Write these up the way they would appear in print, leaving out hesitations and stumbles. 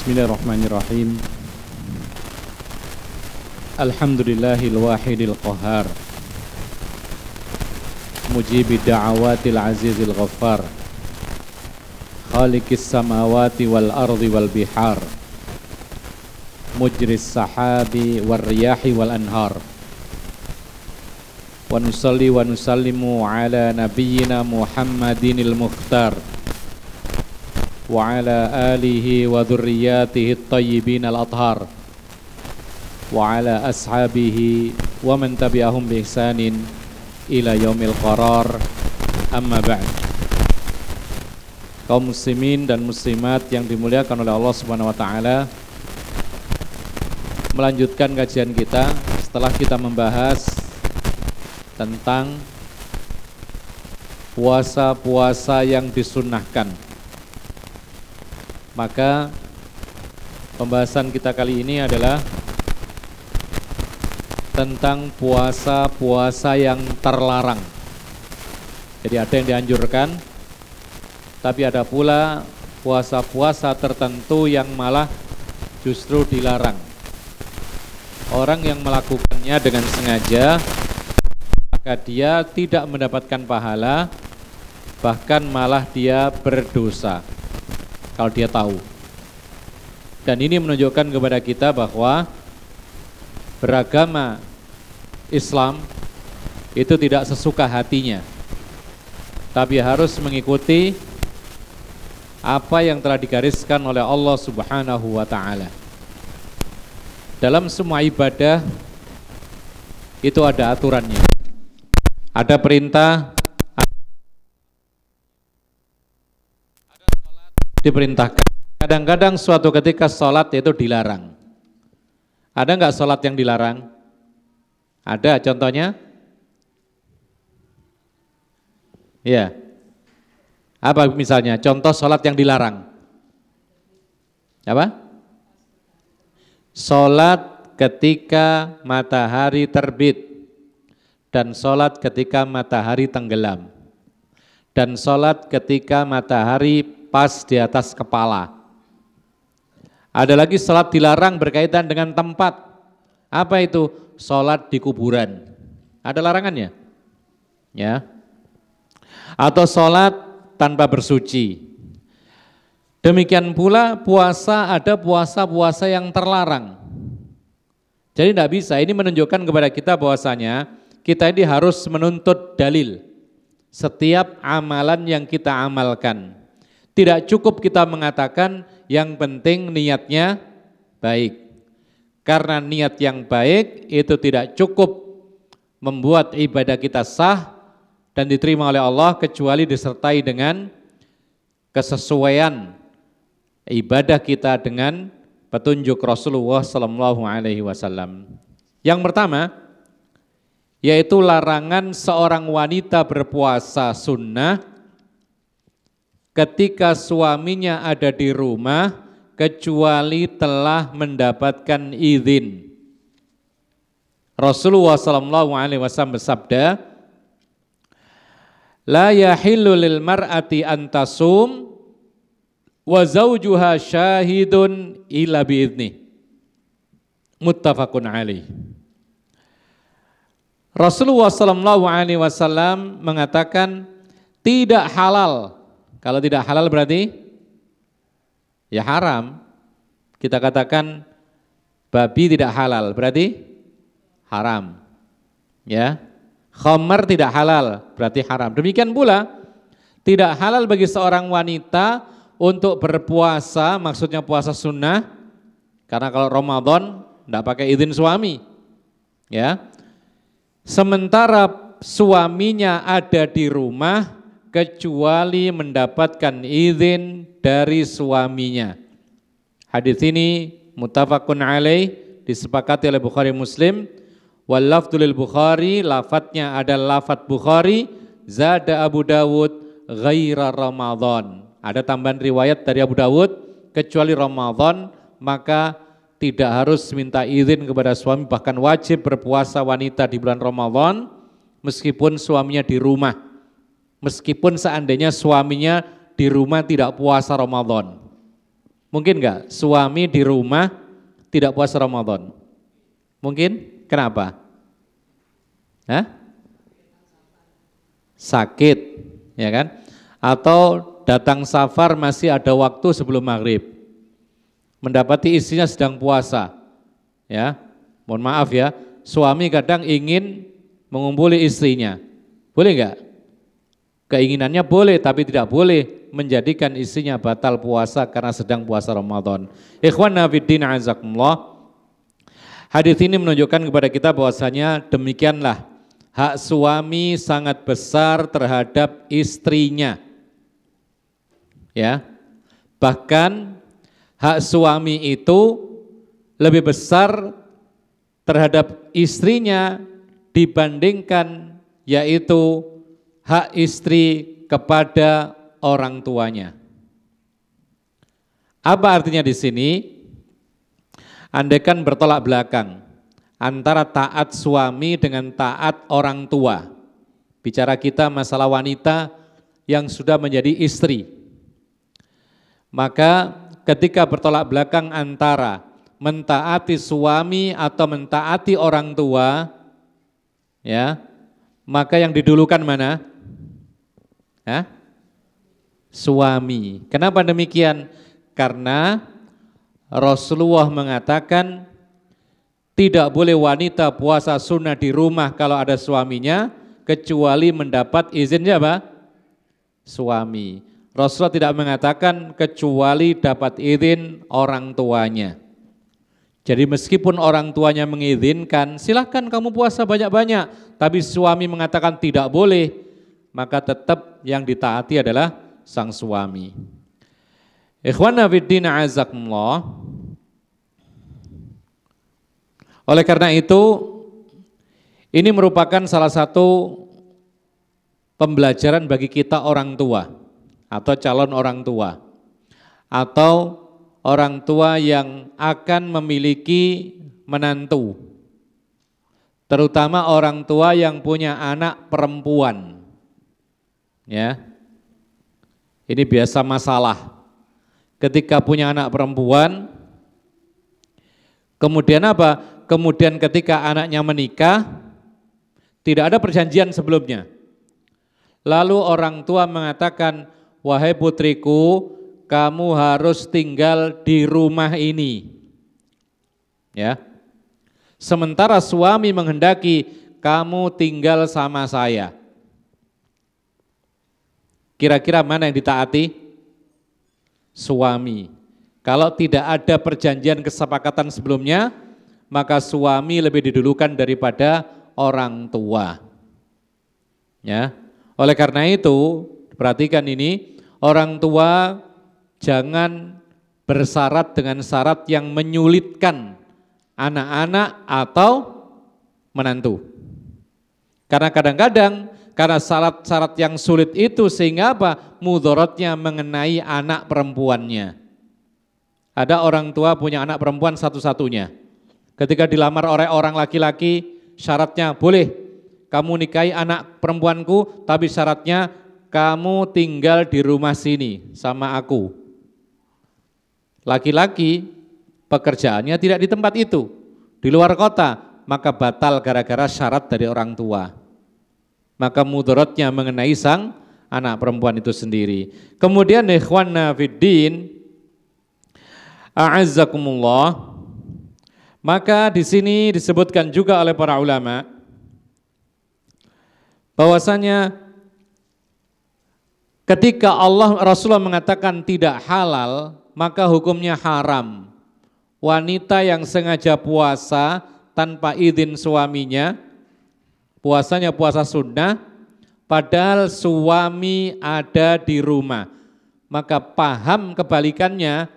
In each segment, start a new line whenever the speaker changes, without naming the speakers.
Bismillahirrahmanirrahim. Alhamdulillahil wahidil qahar, mujibid da'awatil azizil ghaffar, khaliqis samawati wal ardi wal bihar, mujris sahabi wal riyahi wal anhar. Wa nusalli wa nusallimu ala nabiyyina Muhammadinil mukhtar wa ala alihi wa dhurriyyatihi at-tayyibin al-athhar wa ala ashabihi wa man tabi'ahum bi ihsanin ila yaumil qarar. Amma ba'd. Kaum muslimin dan muslimat yang dimuliakan oleh Allah Subhanahu wa taala, melanjutkan kajian kita setelah kita membahas tentang puasa-puasa yang disunnahkan. Maka pembahasan kita kali ini adalah tentang puasa-puasa yang terlarang. Jadi ada yang dianjurkan, tapi ada pula puasa-puasa tertentu yang malah justru dilarang. Orang yang melakukannya dengan sengaja, maka dia tidak mendapatkan pahala, bahkan malah dia berdosa kalau dia tahu. Dan ini menunjukkan kepada kita bahwa beragama Islam itu tidak sesuka hatinya, tapi harus mengikuti apa yang telah digariskan oleh Allah Subhanahu wa ta'ala. Dalam semua ibadah itu ada aturannya, ada perintah, diperintahkan. Kadang-kadang suatu ketika sholat itu dilarang. Ada nggak sholat yang dilarang? Ada contohnya? Ya. Apa misalnya? Contoh sholat yang dilarang. Apa? Sholat ketika matahari terbit, dan sholat ketika matahari tenggelam, dan sholat ketika matahari pas di atas kepala. Ada lagi sholat dilarang berkaitan dengan tempat. Apa itu? Sholat di kuburan. Ada larangannya? Ya. Atau sholat tanpa bersuci. Demikian pula puasa, ada puasa-puasa yang terlarang. Jadi tidak bisa. Ini menunjukkan kepada kita bahwasanya kita ini harus menuntut dalil setiap amalan yang kita amalkan. Tidak cukup kita mengatakan yang penting niatnya baik. Karena niat yang baik itu tidak cukup membuat ibadah kita sah dan diterima oleh Allah, kecuali disertai dengan kesesuaian ibadah kita dengan petunjuk Rasulullah SAW. Yang pertama, yaitu larangan seorang wanita berpuasa sunnah ketika suaminya ada di rumah, kecuali telah mendapatkan izin. Rasulullah SAW bersabda, la yahillu lil mar'ati antasum wa zawjuha syahidun illa bi'idznih. Muttafaqun alaih. Rasulullah SAW mengatakan tidak halal. Kalau tidak halal berarti ya haram. Kita katakan babi tidak halal berarti haram. Ya. Khamar tidak halal berarti haram. Demikian pula tidak halal bagi seorang wanita untuk berpuasa, maksudnya puasa sunnah, karena kalau Ramadan tidak pakai izin suami. Ya. Sementara suaminya ada di rumah, kecuali mendapatkan izin dari suaminya. Hadis ini muttafaqun alaih, disepakati oleh Bukhari Muslim. Wal lafdzu lil Bukhari, lafadznya adalah lafadz Bukhari. Zada Abu Dawud ghaira Ramadan. Ada tambahan riwayat dari Abu Dawud, kecuali Ramadan maka tidak harus minta izin kepada suami, bahkan wajib berpuasa wanita di bulan Ramadan meskipun suaminya di rumah. Meskipun seandainya suaminya di rumah tidak puasa Ramadan. Mungkin nggak suami di rumah tidak puasa Ramadan? Mungkin? Kenapa? Hah? Sakit, ya kan? Atau datang safar masih ada waktu sebelum maghrib, mendapati istrinya sedang puasa, ya. Mohon maaf ya, suami kadang ingin mengumpuli istrinya, boleh nggak? Keinginannya boleh, tapi tidak boleh menjadikan istrinya batal puasa karena sedang puasa Ramadan. Ikhwana fiddin azakumullah. Hadis ini menunjukkan kepada kita bahwasanya demikianlah hak suami sangat besar terhadap istrinya. Ya. Bahkan hak suami itu lebih besar terhadap istrinya dibandingkan yaitu hak istri kepada orang tuanya. Apa artinya di sini? Andaikan bertolak belakang antara taat suami dengan taat orang tua. Bicara kita masalah wanita yang sudah menjadi istri. Maka ketika bertolak belakang antara mentaati suami atau mentaati orang tua, ya, maka yang didulukan mana? Hah? Suami. Kenapa demikian? Karena Rasulullah mengatakan tidak boleh wanita puasa sunnah di rumah kalau ada suaminya kecuali mendapat izin siapa? Suami. Rasulullah tidak mengatakan kecuali dapat izin orang tuanya. Jadi meskipun orang tuanya mengizinkan, silahkan kamu puasa banyak-banyak, tapi suami mengatakan tidak boleh, maka tetap yang ditaati adalah sang suami. Ikhwana fiddin azakumullah. Oleh karena itu, ini merupakan salah satu pembelajaran bagi kita orang tua atau calon orang tua atau orang tua yang akan memiliki menantu, terutama orang tua yang punya anak perempuan. Ya, ini biasa masalah. Ketika punya anak perempuan, kemudian apa? Kemudian ketika anaknya menikah, tidak ada perjanjian sebelumnya. Lalu orang tua mengatakan, wahai putriku, kamu harus tinggal di rumah ini. Ya. Sementara suami menghendaki kamu tinggal sama saya. Kira-kira mana yang ditaati? Suami. Kalau tidak ada perjanjian kesepakatan sebelumnya, maka suami lebih didulukan daripada orang tua. Ya. Oleh karena itu, perhatikan ini, orang tua jangan bersyarat dengan syarat yang menyulitkan anak-anak atau menantu. Karena kadang-kadang karena syarat-syarat yang sulit itu sehingga apa? Mudaratnya mengenai anak perempuannya. Ada orang tua punya anak perempuan satu-satunya. Ketika dilamar oleh orang laki-laki, syaratnya boleh kamu nikahi anak perempuanku, tapi syaratnya kamu tinggal di rumah sini sama aku. Laki-laki pekerjaannya tidak di tempat itu, di luar kota, maka batal gara-gara syarat dari orang tua. Maka mudaratnya mengenai sang anak perempuan itu sendiri. Kemudian ikhwanna fiddin, a'azzakumullah, maka di sini disebutkan juga oleh para ulama bahwasanya ketika Rasulullah mengatakan tidak halal, maka hukumnya haram. Wanita yang sengaja puasa tanpa izin suaminya, puasanya puasa sunnah, padahal suami ada di rumah, maka paham kebalikannya,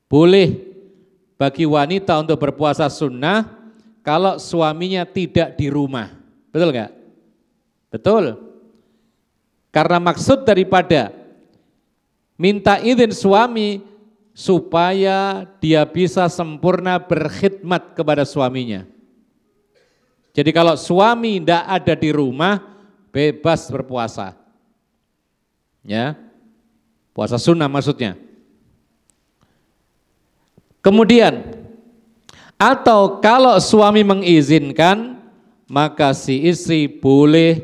boleh bagi wanita untuk berpuasa sunnah kalau suaminya tidak di rumah. Betul enggak? Betul. Karena maksud daripada minta izin suami supaya dia bisa sempurna berkhidmat kepada suaminya. Jadi kalau suami tidak ada di rumah, bebas berpuasa. Ya, puasa sunnah maksudnya. Kemudian, atau kalau suami mengizinkan, maka si istri boleh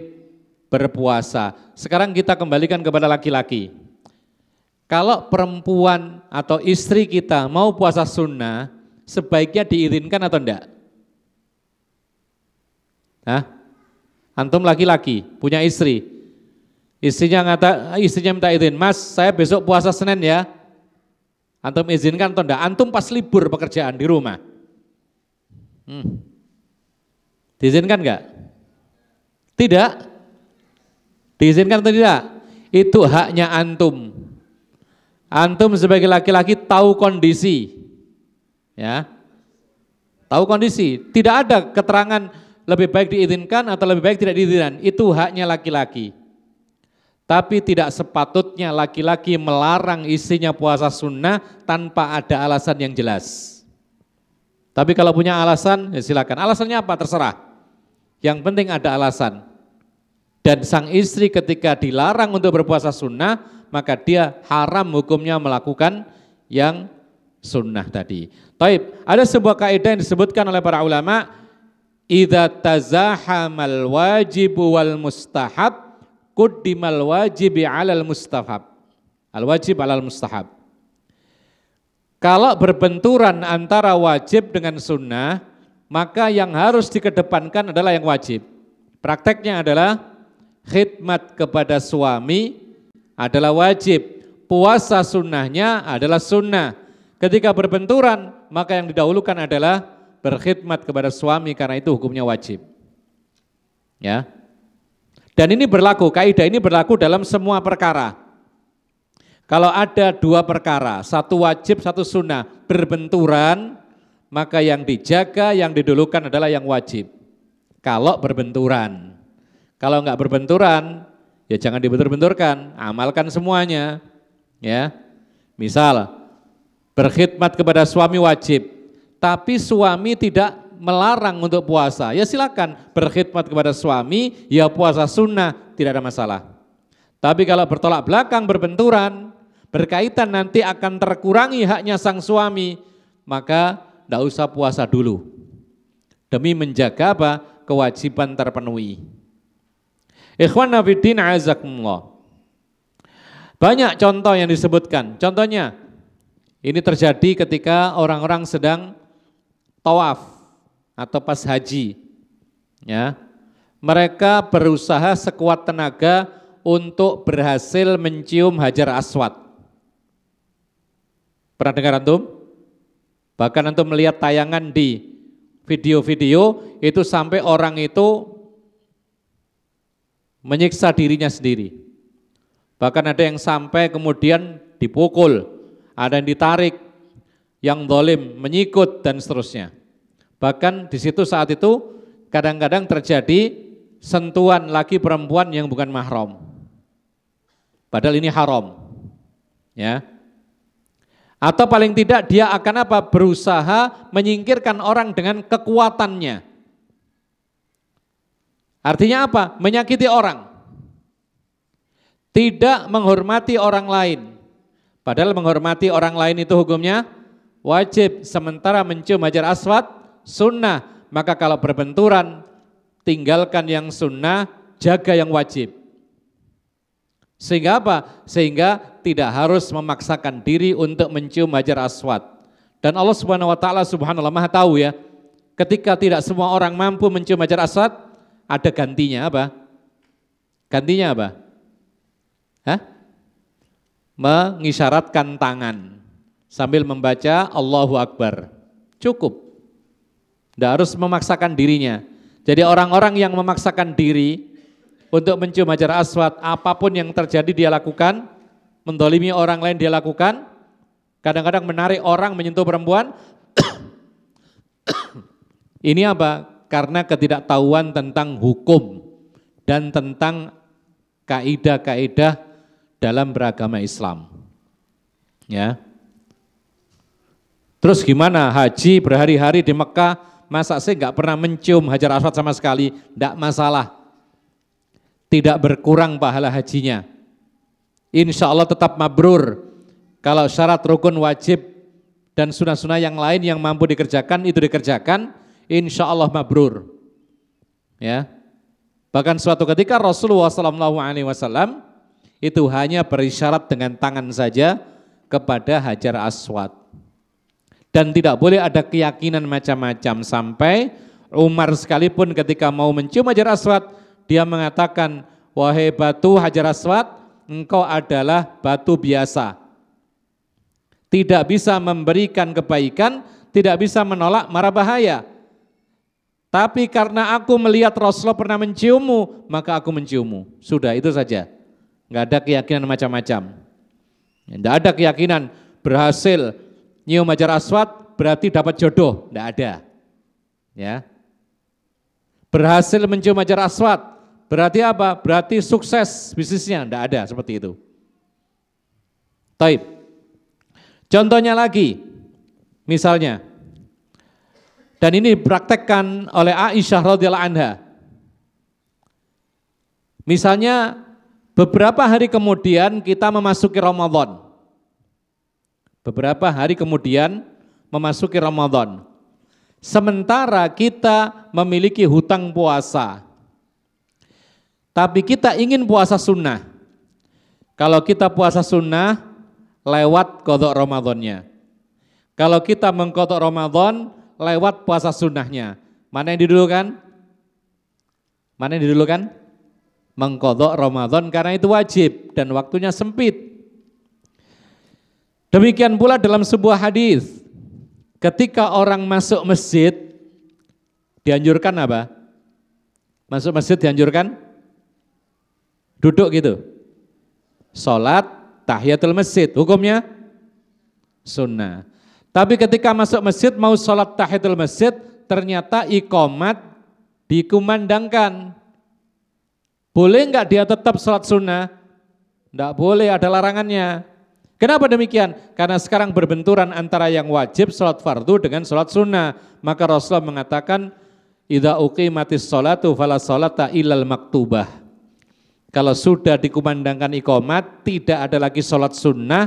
berpuasa. Sekarang kita kembalikan kepada laki-laki. Kalau perempuan atau istri kita mau puasa sunnah, sebaiknya diizinkan atau enggak? Hah? Antum laki-laki, punya istri. Istrinya minta izin, "Mas, saya besok puasa Senin ya." Antum izinkan atau enggak? Antum pas libur pekerjaan di rumah. Diizinkan enggak? Tidak. Diizinkan atau tidak? Itu haknya antum. Antum sebagai laki-laki tahu kondisi. Ya. Tahu kondisi. Tidak ada keterangan lebih baik diizinkan atau lebih baik tidak diizinkan. Itu haknya laki-laki. Tapi tidak sepatutnya laki-laki melarang istrinya puasa sunnah tanpa ada alasan yang jelas. Tapi kalau punya alasan, ya silakan. Alasannya apa? Terserah. Yang penting ada alasan. Dan sang istri ketika dilarang untuk berpuasa sunnah, maka dia haram hukumnya melakukan yang sunnah tadi. Taib, ada sebuah kaidah yang disebutkan oleh para ulama, idza tazahamal wajibu wal mustahab quddimal wajibi 'alal mustahab. Al wajib 'alal mustahab. Kalau berbenturan antara wajib dengan sunnah, maka yang harus dikedepankan adalah yang wajib. Prakteknya adalah khidmat kepada suami adalah wajib, puasa sunnahnya adalah sunnah. Ketika berbenturan, maka yang didahulukan adalah berkhidmat kepada suami karena itu hukumnya wajib. Ya. Dan ini berlaku, kaidah ini berlaku dalam semua perkara. Kalau ada dua perkara, satu wajib, satu sunnah, berbenturan, maka yang dijaga, yang didulukan adalah yang wajib. Kalau berbenturan. Kalau enggak berbenturan, ya jangan dibentur-benturkan, amalkan semuanya. Ya. Misal, berkhidmat kepada suami wajib, tapi suami tidak melarang untuk puasa, ya silakan berkhidmat kepada suami, ya puasa sunnah, tidak ada masalah. Tapi kalau bertolak belakang, berbenturan, berkaitan nanti akan terkurangi haknya sang suami, maka tidak usah puasa dulu. Demi menjaga apa? Kewajiban terpenuhi. Ikhwan fillah azakumullah. Banyak contoh yang disebutkan. Contohnya, ini terjadi ketika orang-orang sedang tawaf atau pas haji, ya, mereka berusaha sekuat tenaga untuk berhasil mencium Hajar Aswad. Pernah dengar antum? Bahkan antum melihat tayangan di video-video itu sampai orang itu menyiksa dirinya sendiri. Bahkan ada yang sampai kemudian dipukul, ada yang ditarik, yang zalim menyikut dan seterusnya. Bahkan di situ saat itu kadang-kadang terjadi sentuhan laki perempuan yang bukan mahram. Padahal ini haram. Ya. Atau paling tidak dia akan apa? Berusaha menyingkirkan orang dengan kekuatannya. Artinya apa? Menyakiti orang. Tidak menghormati orang lain. Padahal menghormati orang lain itu hukumnya wajib. Sementara mencium Hajar Aswad sunnah, maka kalau berbenturan tinggalkan yang sunnah, jaga yang wajib. Sehingga apa? Sehingga tidak harus memaksakan diri untuk mencium Hajar Aswad. Dan Allah Subhanahu wa taala subhanallah Maha tahu ya. Ketika tidak semua orang mampu mencium Hajar Aswad, ada gantinya apa? Gantinya apa? Hah? Mengisyaratkan tangan sambil membaca Allahu Akbar. Cukup. Tidak harus memaksakan dirinya. Jadi orang-orang yang memaksakan diri untuk mencium Hajar Aswad, apapun yang terjadi dia lakukan, mendolimi orang lain dia lakukan, kadang-kadang menarik orang menyentuh perempuan. Ini apa? Karena ketidaktahuan tentang hukum dan tentang kaidah-kaidah dalam beragama Islam. Ya. Terus gimana haji berhari-hari di Mekah, masa sih nggak pernah mencium Hajar Aswad sama sekali? Tidak masalah. Tidak berkurang pahala hajinya. Insya Allah tetap mabrur. Kalau syarat rukun wajib dan sunnah-sunnah yang lain yang mampu dikerjakan itu dikerjakan, insya Allah mabrur. Ya, bahkan suatu ketika Rasulullah SAW itu hanya berisyarat dengan tangan saja kepada Hajar Aswad, dan tidak boleh ada keyakinan macam-macam. Sampai Umar sekalipun ketika mau mencium Hajar Aswad, dia mengatakan, wahai batu Hajar Aswad, engkau adalah batu biasa, tidak bisa memberikan kebaikan, tidak bisa menolak mara bahaya. Tapi karena aku melihat Rasulullah pernah menciummu, maka aku menciummu. Sudah, itu saja. Enggak ada keyakinan macam-macam. Enggak ada keyakinan berhasil nyium Hajar Aswad berarti dapat jodoh, enggak ada. Ya. Berhasil mencium Hajar Aswad berarti apa? Berarti sukses bisnisnya, enggak ada seperti itu. Taib. Contohnya lagi, misalnya, dan ini dipraktekkan oleh Aisyah radhiyallahu anha. Misalnya beberapa hari kemudian kita memasuki Ramadan. Beberapa hari kemudian memasuki Ramadan. Sementara kita memiliki hutang puasa. Tapi kita ingin puasa sunnah. Kalau kita puasa sunnah, lewat qadha Ramadannya. Kalau kita mengqadha Ramadan, lewat puasa sunnahnya. Mana yang didulukan? Mana yang didulukan? Mengqadha Ramadan karena itu wajib dan waktunya sempit. Demikian pula dalam sebuah hadis, ketika orang masuk masjid, dianjurkan apa? Masuk masjid dianjurkan? Duduk gitu. Salat tahiyatul masjid, hukumnya sunnah. Tapi ketika masuk masjid mau sholat tahiyatul masjid, ternyata iqamat dikumandangkan. Boleh enggak dia tetap sholat sunnah? Enggak boleh, ada larangannya. Kenapa demikian? Karena sekarang berbenturan antara yang wajib sholat fardu dengan sholat sunnah. Maka Rasulullah mengatakan, idza uqimatis sholatu fala sholata illal maktubah. Kalau sudah dikumandangkan iqamat, tidak ada lagi sholat sunnah,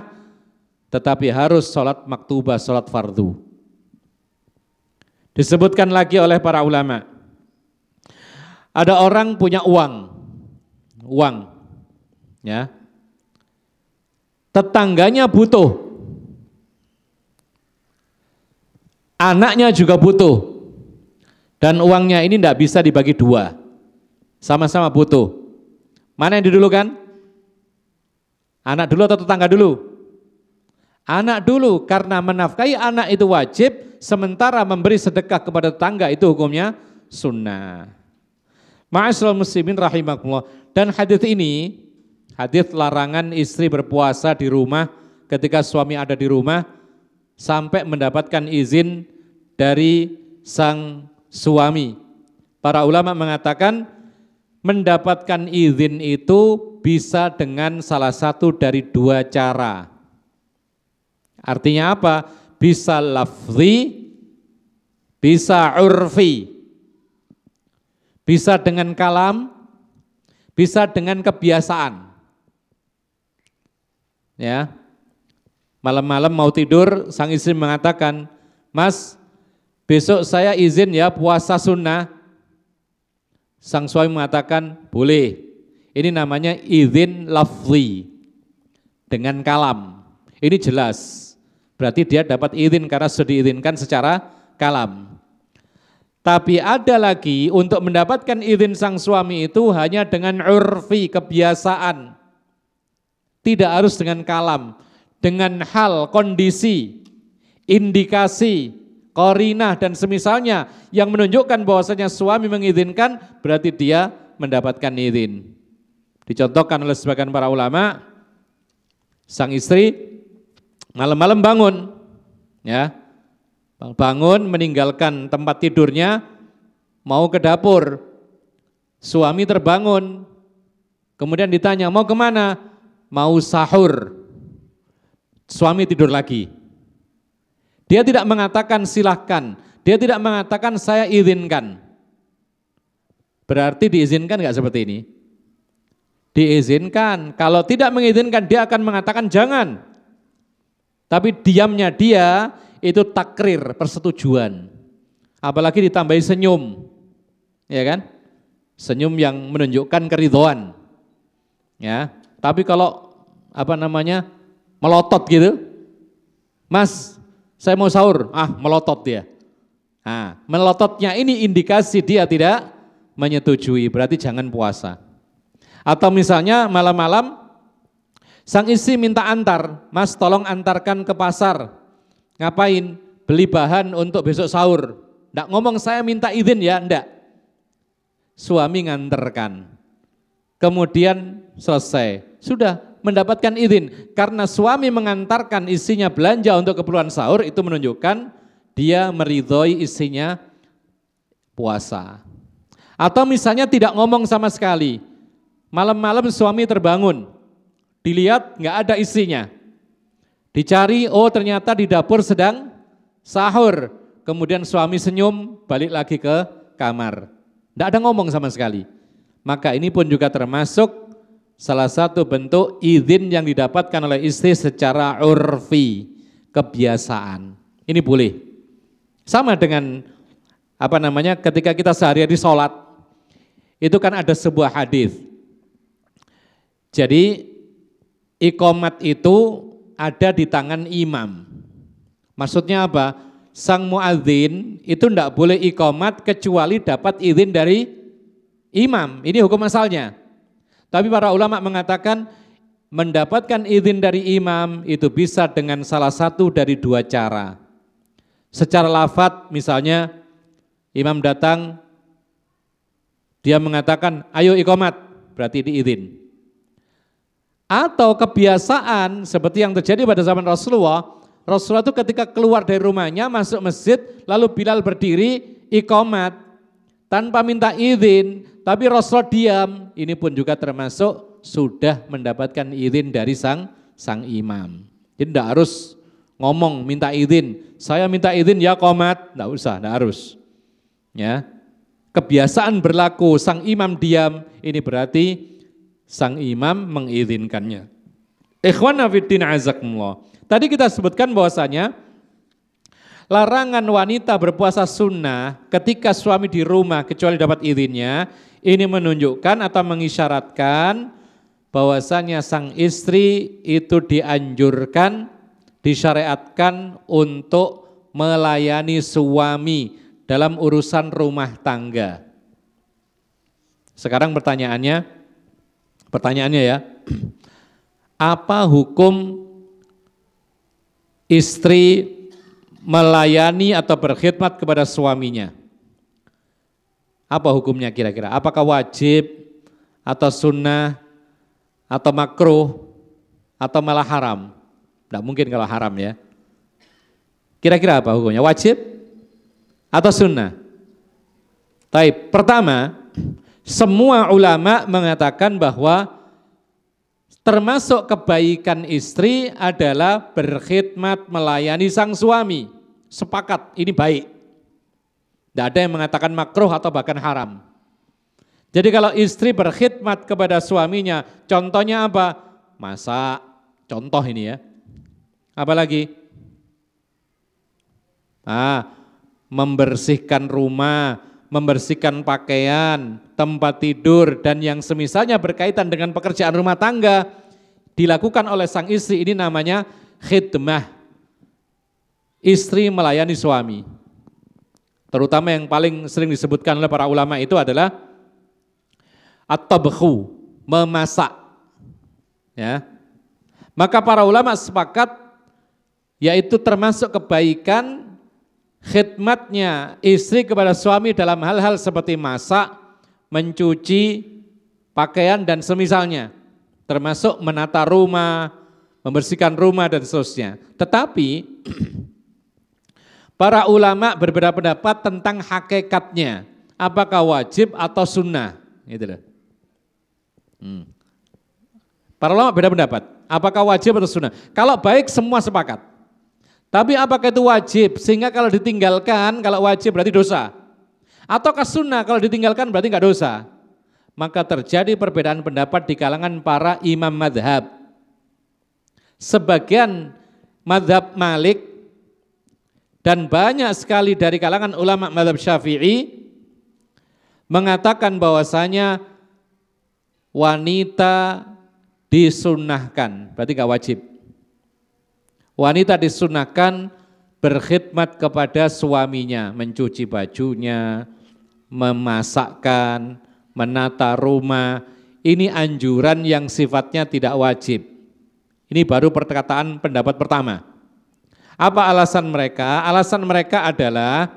tetapi harus sholat maktubah, sholat fardu. Disebutkan lagi oleh para ulama, ada orang punya uang, ya, tetangganya butuh, anaknya juga butuh, dan uangnya ini tidak bisa dibagi dua, sama-sama butuh. Mana yang didulukan? Anak dulu atau tetangga dulu? Anak dulu, karena menafkahi anak itu wajib, sementara memberi sedekah kepada tetangga itu hukumnya sunnah. Ma'asyiral muslimin rahimakumullah. Dan hadis ini, hadis larangan istri berpuasa di rumah ketika suami ada di rumah sampai mendapatkan izin dari sang suami. Para ulama mengatakan mendapatkan izin itu bisa dengan salah satu dari dua cara. Artinya apa? Bisa lafzi, bisa urfi. Bisa dengan kalam, bisa dengan kebiasaan. Ya. Malam-malam mau tidur, sang istri mengatakan, "Mas, besok saya izin ya puasa sunnah." Sang suami mengatakan, boleh. Ini namanya izin lafzi dengan kalam. Ini jelas. Berarti dia dapat izin karena sudah diizinkan secara kalam. Tapi ada lagi untuk mendapatkan izin sang suami itu hanya dengan urfi, kebiasaan. Tidak harus dengan kalam. Dengan hal, kondisi, indikasi, qarinah dan semisalnya yang menunjukkan bahwasanya suami mengizinkan, berarti dia mendapatkan izin. Dicontohkan oleh sebagian para ulama, sang istri malam-malam bangun, ya, bangun meninggalkan tempat tidurnya, mau ke dapur, suami terbangun, kemudian ditanya mau kemana? Mau sahur, suami tidur lagi. Dia tidak mengatakan silahkan, dia tidak mengatakan saya izinkan. Berarti diizinkan enggak seperti ini? Diizinkan. Kalau tidak mengizinkan dia akan mengatakan jangan. Tapi diamnya dia Itu takrir, persetujuan. Apalagi ditambahi senyum, ya kan? Senyum yang menunjukkan keridhaan. Ya, tapi kalau melotot gitu, Mas, saya mau sahur, melotot dia. Nah, melototnya ini indikasi dia tidak menyetujui, berarti jangan puasa. Atau misalnya malam-malam sang istri minta antar, Mas tolong antarkan ke pasar. Ngapain? Beli bahan untuk besok sahur. Enggak ngomong saya minta izin ya, enggak. Suami nganterkan. Kemudian selesai. Sudah mendapatkan izin. Karena suami mengantarkan istrinya belanja untuk keperluan sahur, itu menunjukkan dia meridhoi istrinya puasa. Atau misalnya tidak ngomong sama sekali. Malam-malam suami terbangun. Dilihat enggak ada istrinya. Dicari, oh ternyata di dapur sedang sahur. Kemudian suami senyum, balik lagi ke kamar. Enggak ada ngomong sama sekali. Maka ini pun juga termasuk salah satu bentuk izin yang didapatkan oleh istri secara urfi, kebiasaan. Ini boleh. Sama dengan ketika kita sehari-hari sholat, itu kan ada sebuah hadis. Jadi iqamat itu ada di tangan imam. Maksudnya apa? Sang muadzin itu tidak boleh iqamat kecuali dapat izin dari imam. Ini hukum asalnya. Tapi para ulama mengatakan mendapatkan izin dari imam itu bisa dengan salah satu dari dua cara. Secara lafadz misalnya imam datang, dia mengatakan ayo iqamat, berarti diizin. Atau kebiasaan seperti yang terjadi pada zaman Rasulullah itu ketika keluar dari rumahnya masuk masjid lalu Bilal berdiri iqamat tanpa minta izin, tapi Rasulullah diam. Ini pun juga termasuk sudah mendapatkan izin dari sang imam. Jadi tidak harus ngomong minta izin, saya minta izin ya qomat, tidak usah, tidak harus. Ya, kebiasaan berlaku sang imam diam, ini berarti sang imam mengizinkannya. Ikhwana fiddin azakumullah. Tadi kita sebutkan bahwasanya larangan wanita berpuasa sunnah ketika suami di rumah kecuali dapat izinnya, ini menunjukkan atau mengisyaratkan bahwasanya sang istri itu dianjurkan, disyariatkan untuk melayani suami dalam urusan rumah tangga. Sekarang pertanyaannya ya, apa hukum istri melayani atau berkhidmat kepada suaminya? Apa hukumnya kira-kira? Apakah wajib atau sunnah atau makruh atau malah haram? Tidak mungkin kalau haram ya. Kira-kira apa hukumnya? Wajib atau sunnah? Taib. Pertama, semua ulama mengatakan bahwa termasuk kebaikan istri adalah berkhidmat melayani sang suami. Sepakat, ini baik. Tidak ada yang mengatakan makruh atau bahkan haram. Jadi kalau istri berkhidmat kepada suaminya, contohnya apa? Masak, contoh ini ya. Apalagi? Membersihkan rumah, membersihkan pakaian, tempat tidur, dan yang semisalnya berkaitan dengan pekerjaan rumah tangga dilakukan oleh sang istri, ini namanya khidmah. Istri melayani suami. Terutama yang paling sering disebutkan oleh para ulama itu adalah at-tabkhu, memasak. Ya. Maka para ulama sepakat yaitu termasuk kebaikan khidmatnya istri kepada suami dalam hal-hal seperti masak, mencuci, pakaian dan semisalnya, termasuk menata rumah, membersihkan rumah dan seterusnya. Tetapi para ulama berbeda pendapat tentang hakikatnya, apakah wajib atau sunnah. Gitu loh. Para ulama beda pendapat, apakah wajib atau sunnah. Kalau baik semua sepakat. Tapi apakah itu wajib? Sehingga kalau ditinggalkan, kalau wajib berarti dosa. Ataukah sunnah kalau ditinggalkan berarti enggak dosa? Maka terjadi perbedaan pendapat di kalangan para imam madhab. Sebagian madhab Malik Dan banyak sekali dari kalangan ulama mazhab Syafi'i mengatakan bahwasanya wanita disunnahkan, berarti gak wajib. Wanita disunnahkan berkhidmat kepada suaminya, mencuci bajunya, memasakkan, menata rumah. Ini anjuran yang sifatnya tidak wajib. Ini baru perkataan pendapat pertama. Apa alasan mereka? Alasan mereka adalah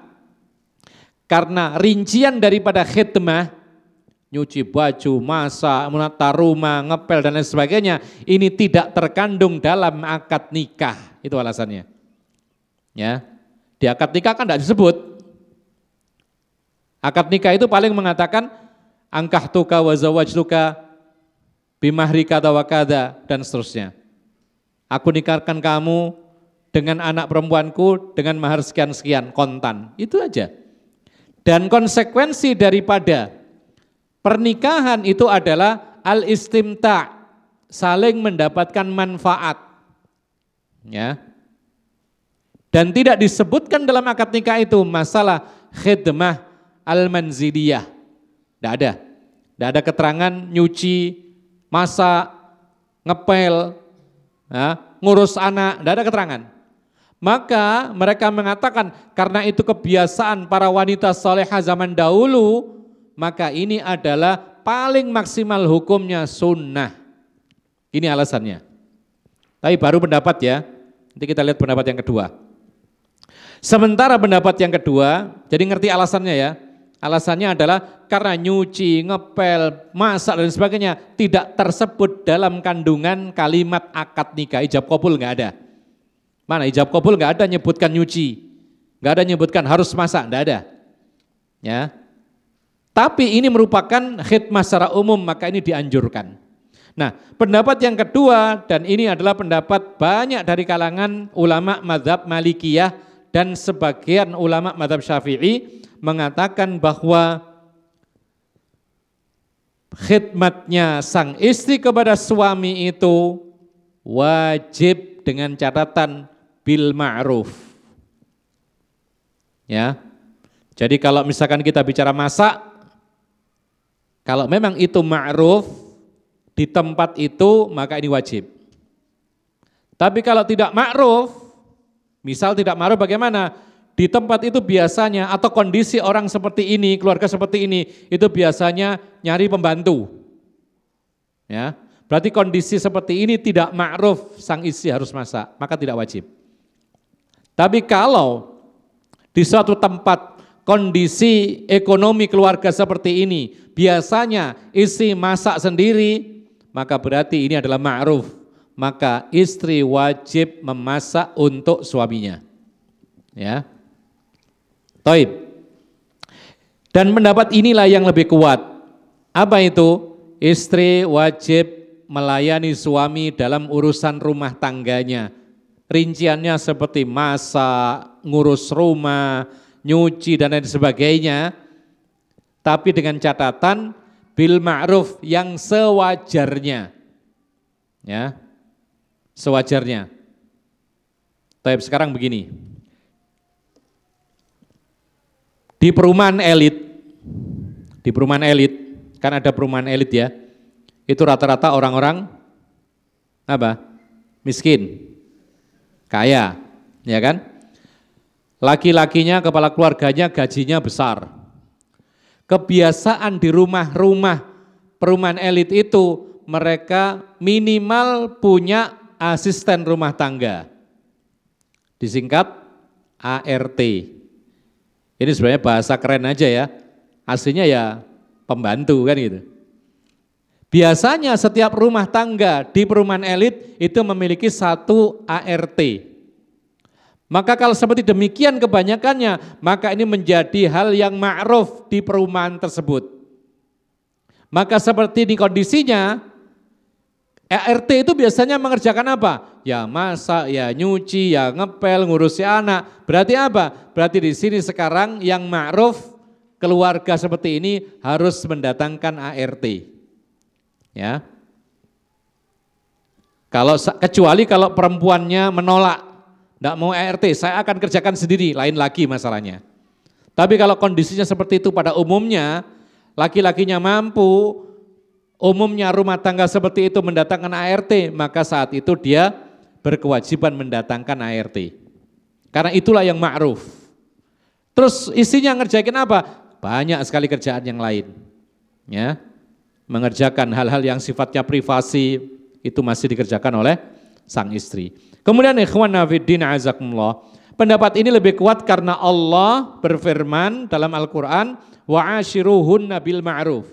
karena rincian daripada khidmah, nyuci baju, masak, menata rumah, ngepel dan lain sebagainya, ini tidak terkandung dalam akad nikah. Itu alasannya. Ya, di akad nikah kan tidak disebut. Akad nikah itu paling mengatakan angkahtuka wa zawajtuka bimahri kada wa kada dan seterusnya. Aku nikahkan kamu dengan anak perempuanku dengan mahar sekian-sekian kontan. Itu aja. Dan konsekuensi daripada pernikahan itu adalah al-istimta', saling mendapatkan manfaat. Ya. Dan tidak disebutkan dalam akad nikah itu masalah khidmah al-manziliyah. Tidak ada. Tidak ada keterangan nyuci, masak, ngepel, ya, ngurus anak, tidak ada keterangan. Maka mereka mengatakan karena itu kebiasaan para wanita salehah zaman dahulu, maka ini adalah paling maksimal hukumnya sunnah. Ini alasannya. Tapi baru pendapat ya, nanti kita lihat pendapat yang kedua. Sementara pendapat yang kedua, jadi ngerti alasannya ya. Alasannya adalah karena nyuci, ngepel, masak dan sebagainya tidak tersebut dalam kandungan kalimat akad nikah, ijab qabul enggak ada. Mana ijab qabul enggak ada nyebutkan nyuci, enggak ada nyebutkan harus masak, enggak ada. Ya. Tapi ini merupakan khidmah secara umum, maka ini dianjurkan. Nah, pendapat yang kedua dan ini adalah pendapat banyak dari kalangan ulama mazhab Malikiyah dan sebagian ulama mazhab Syafi'i mengatakan bahwa khidmatnya sang istri kepada suami itu wajib dengan catatan bil ma'ruf. Ya. Jadi kalau misalkan kita bicara masak, kalau memang itu ma'ruf di tempat itu maka ini wajib. Tapi kalau tidak ma'ruf, misal tidak ma'ruf bagaimana? Di tempat itu biasanya atau kondisi orang seperti ini, keluarga seperti ini, itu biasanya nyari pembantu. Ya, berarti kondisi seperti ini tidak ma'ruf sang istri harus masak, maka tidak wajib. Tapi kalau di suatu tempat kondisi ekonomi keluarga seperti ini, biasanya istri masak sendiri, maka berarti ini adalah ma'ruf. Maka istri wajib memasak untuk suaminya. Ya. Taib. Dan pendapat inilah yang lebih kuat. Apa itu? Istri wajib melayani suami dalam urusan rumah tangganya. Rinciannya seperti masak, ngurus rumah, nyuci dan lain sebagainya. Tapi dengan catatan bil ma'ruf yang sewajarnya. Ya. Sewajarnya. Taib, sekarang begini. Di perumahan elit, kan ada perumahan elit ya, itu rata-rata orang-orang apa? Miskin, kaya, ya kan? Laki-lakinya, kepala keluarganya gajinya besar. Kebiasaan di rumah-rumah perumahan elit itu mereka minimal punya asisten rumah tangga, disingkat ART. Ini sebenarnya bahasa keren aja ya, aslinya ya pembantu kan gitu. Biasanya setiap rumah tangga di perumahan elit itu memiliki satu ART. Maka kalau seperti demikian kebanyakannya, maka ini menjadi hal yang ma'ruf di perumahan tersebut. Maka seperti ini kondisinya, ART itu biasanya mengerjakan apa? Ya masak, ya nyuci, ya ngepel, ngurusi anak. Berarti apa? Berarti di sini sekarang yang ma'ruf keluarga seperti ini harus mendatangkan ART. Ya. Kecuali kalau perempuannya menolak Tidak mau ART, saya akan kerjakan sendiri, lain lagi masalahnya. Tapi kalau kondisinya seperti itu pada umumnya, laki-lakinya mampu, umumnya rumah tangga seperti itu mendatangkan ART, maka saat itu dia berkewajiban mendatangkan ART. Karena itulah yang ma'ruf. Terus isinya ngerjain apa? Banyak sekali kerjaan yang lain. Ya, mengerjakan hal-hal yang sifatnya privasi itu masih dikerjakan oleh sang istri. Kemudian ikhwan fiddin azakumullah, pendapat ini lebih kuat karena Allah berfirman dalam Al-Quran, wa'ashiruhunna bil ma'ruf.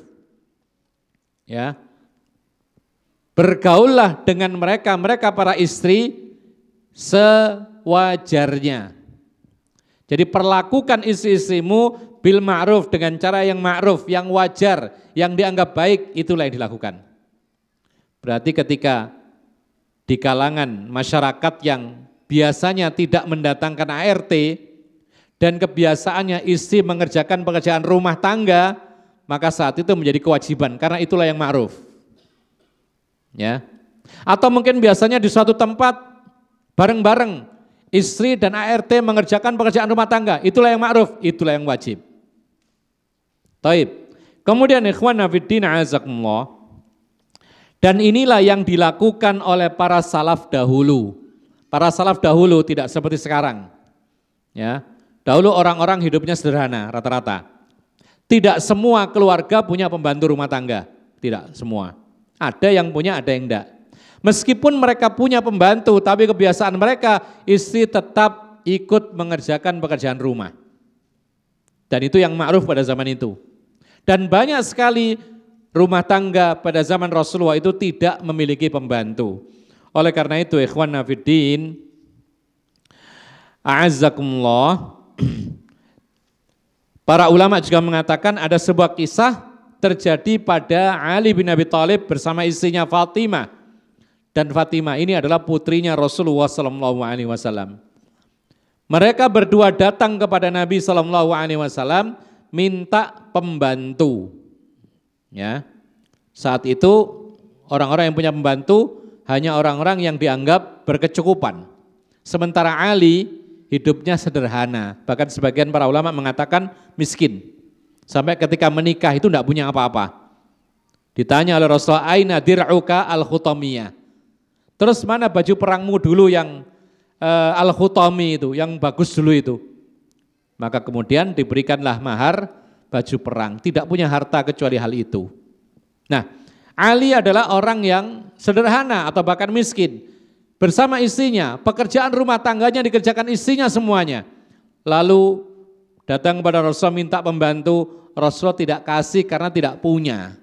Ya, bergaullah dengan mereka para istri sewajarnya. Jadi perlakukan istri-istrimu bil ma'ruf, dengan cara yang ma'ruf, yang wajar, yang dianggap baik, itulah yang dilakukan. Berarti ketika di kalangan masyarakat yang biasanya tidak mendatangkan ART dan kebiasaannya istri mengerjakan pekerjaan rumah tangga, maka saat itu menjadi kewajiban karena itulah yang ma'ruf. Ya. Atau mungkin biasanya di suatu tempat bareng-bareng istri dan ART mengerjakan pekerjaan rumah tangga, itulah yang ma'ruf, itulah yang wajib. Taib. Kemudian ikhwan fiddin azakumullah, dan inilah yang dilakukan oleh para salaf dahulu. Para salaf dahulu tidak seperti sekarang. Ya, dahulu orang-orang hidupnya sederhana rata-rata. Tidak semua keluarga punya pembantu rumah tangga, tidak semua. Ada yang punya, ada yang enggak. Meskipun mereka punya pembantu, tapi kebiasaan mereka istri tetap ikut mengerjakan pekerjaan rumah. Dan itu yang ma'ruf pada zaman itu. Dan banyak sekali rumah tangga pada zaman Rasulullah itu tidak memiliki pembantu. Oleh karena itu ikhwan fiddin a'azzakumullah, para ulama juga mengatakan ada sebuah kisah terjadi pada Ali bin Abi Thalib bersama istrinya Fatimah. Dan Fatimah ini adalah putrinya Rasulullah SAW. Mereka berdua datang kepada Nabi SAW minta pembantu. Ya, saat itu orang-orang yang punya pembantu hanya orang-orang yang dianggap berkecukupan. Sementara Ali hidupnya sederhana, bahkan sebagian para ulama mengatakan miskin. Sampai ketika menikah itu tidak punya apa-apa. Ditanya oleh Rasulullah, aina dir'uka al-khutamiyah. Terus mana baju perangmu dulu yang al-khutami itu, yang bagus dulu itu. Maka kemudian diberikanlah mahar baju perang, tidak punya harta kecuali hal itu. Nah, Ali adalah orang yang sederhana atau bahkan miskin. Bersama istrinya, pekerjaan rumah tangganya dikerjakan istrinya semuanya. Lalu datang kepada Rasulullah minta pembantu, Rasulullah tidak kasih karena tidak punya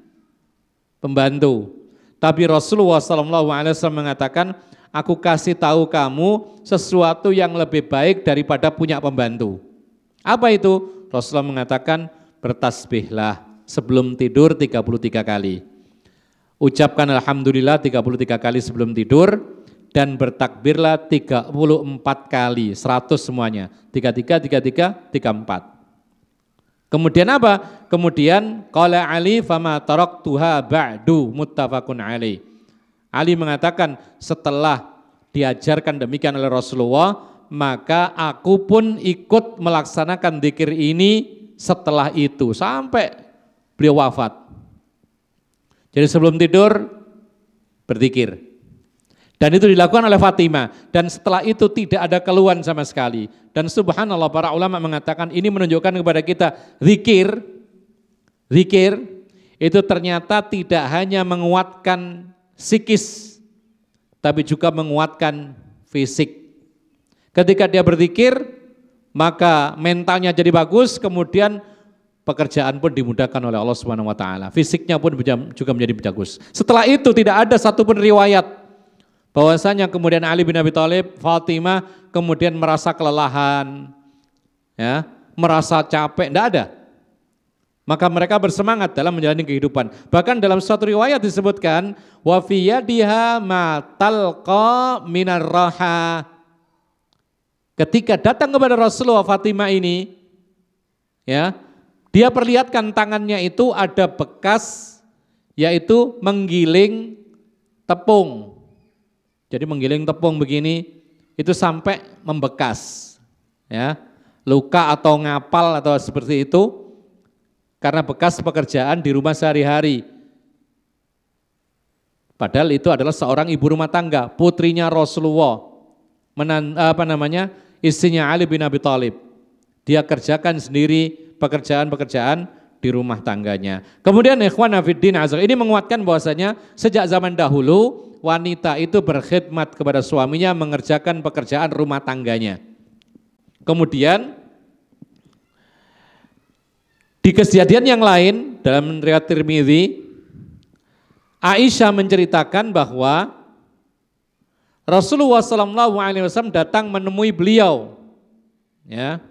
pembantu. Tapi Rasulullah SAW mengatakan, aku kasih tahu kamu sesuatu yang lebih baik daripada punya pembantu. Apa itu? Rasulullah mengatakan, bertasbihlah sebelum tidur 33 kali. Ucapkan alhamdulillah 33 kali sebelum tidur dan bertakbirlah 34 kali, 100 semuanya. 33, 33, 34. Kemudian apa? Kemudian qala Ali fama taraktuha ba'du muttafaqun alaih. Ali mengatakan setelah diajarkan demikian oleh Rasulullah, maka aku pun ikut melaksanakan zikir ini setelah itu sampai beliau wafat. Jadi sebelum tidur berzikir. Dan itu dilakukan oleh Fatimah. Dan setelah itu tidak ada keluhan sama sekali. Dan subhanallah para ulama mengatakan ini menunjukkan kepada kita zikir itu ternyata tidak hanya menguatkan psikis, tapi juga menguatkan fisik. Ketika dia berzikir, maka mentalnya jadi bagus, kemudian pekerjaan pun dimudahkan oleh Allah Subhanahu wa taala. Fisiknya pun juga menjadi bagus. Setelah itu tidak ada satupun riwayat bahwasanya kemudian Ali bin Abi Thalib, Fatimah kemudian merasa kelelahan, ya, merasa capek, tidak ada. Maka mereka bersemangat dalam menjalani kehidupan. Bahkan dalam suatu riwayat disebutkan wa fi yadiha ma talqa minar raha. Ketika datang kepada Rasulullah Fatimah ini, ya, dia perlihatkan tangannya itu ada bekas, yaitu menggiling tepung. Jadi menggiling tepung begini, itu sampai membekas, ya, luka atau ngapal atau seperti itu karena bekas pekerjaan di rumah sehari-hari. Padahal itu adalah seorang ibu rumah tangga, putrinya Rasulullah, istrinya Ali bin Abi Thalib. Dia kerjakan sendiri pekerjaan-pekerjaan di rumah tangganya. Kemudian ikhwan fiddin azza, ini menguatkan bahwasanya sejak zaman dahulu wanita itu berkhidmat kepada suaminya, mengerjakan pekerjaan rumah tangganya. Kemudian di kejadian yang lain dalam riwayat Tirmidzi, Aisyah menceritakan bahwa Rasulullah SAW datang menemui beliau, ya.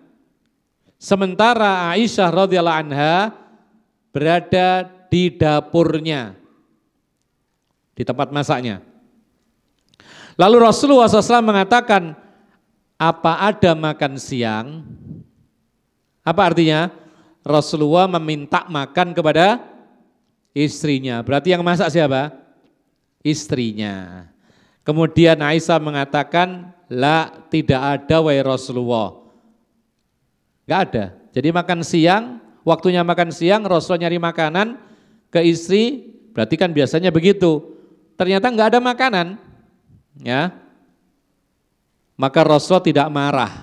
Sementara Aisyah radhiyallahu anha berada di dapurnya, di tempat masaknya. Lalu Rasulullah SAW mengatakan, apa ada makan siang? Apa artinya? Rasulullah meminta makan kepada istrinya. Berarti yang masak siapa? Istrinya. Kemudian Aisyah mengatakan, la, tidak ada wahai Rasulullah. Enggak ada. Jadi makan siang, waktunya makan siang, Rasulullah nyari makanan ke istri, berarti kan biasanya begitu. Ternyata enggak ada makanan, ya. Maka Rasulullah tidak marah.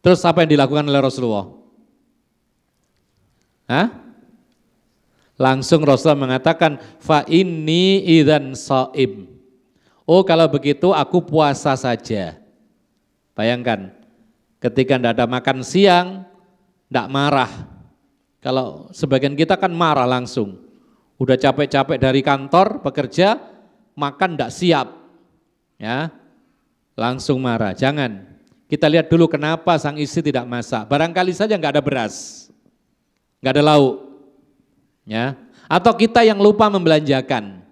Terus apa yang dilakukan oleh Rasulullah? Hah? Langsung Rasulullah mengatakan, fa inni idzan shaim. Oh, kalau begitu aku puasa saja. Bayangkan, ketika tidak ada makan siang, tidak marah. Kalau sebagian kita kan marah langsung. Udah capek-capek dari kantor, bekerja, makan tidak siap. Ya, langsung marah. Jangan. Kita lihat dulu kenapa sang istri tidak masak. Barangkali saja nggak ada beras, nggak ada lauk. Ya, atau kita yang lupa membelanjakan.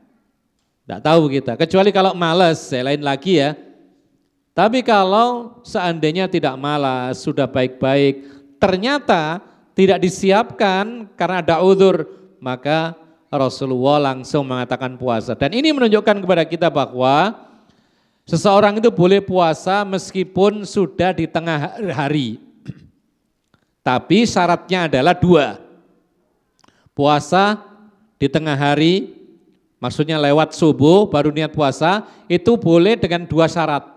Tidak tahu kita, kecuali kalau malas, lain lagi ya. Tapi kalau seandainya tidak malas, sudah baik-baik, ternyata tidak disiapkan karena ada uzur, maka Rasulullah langsung mengatakan puasa. Dan ini menunjukkan kepada kita bahwa seseorang itu boleh puasa meskipun sudah di tengah hari. Tapi syaratnya adalah dua. Puasa di tengah hari, maksudnya lewat subuh baru niat puasa, itu boleh dengan dua syarat.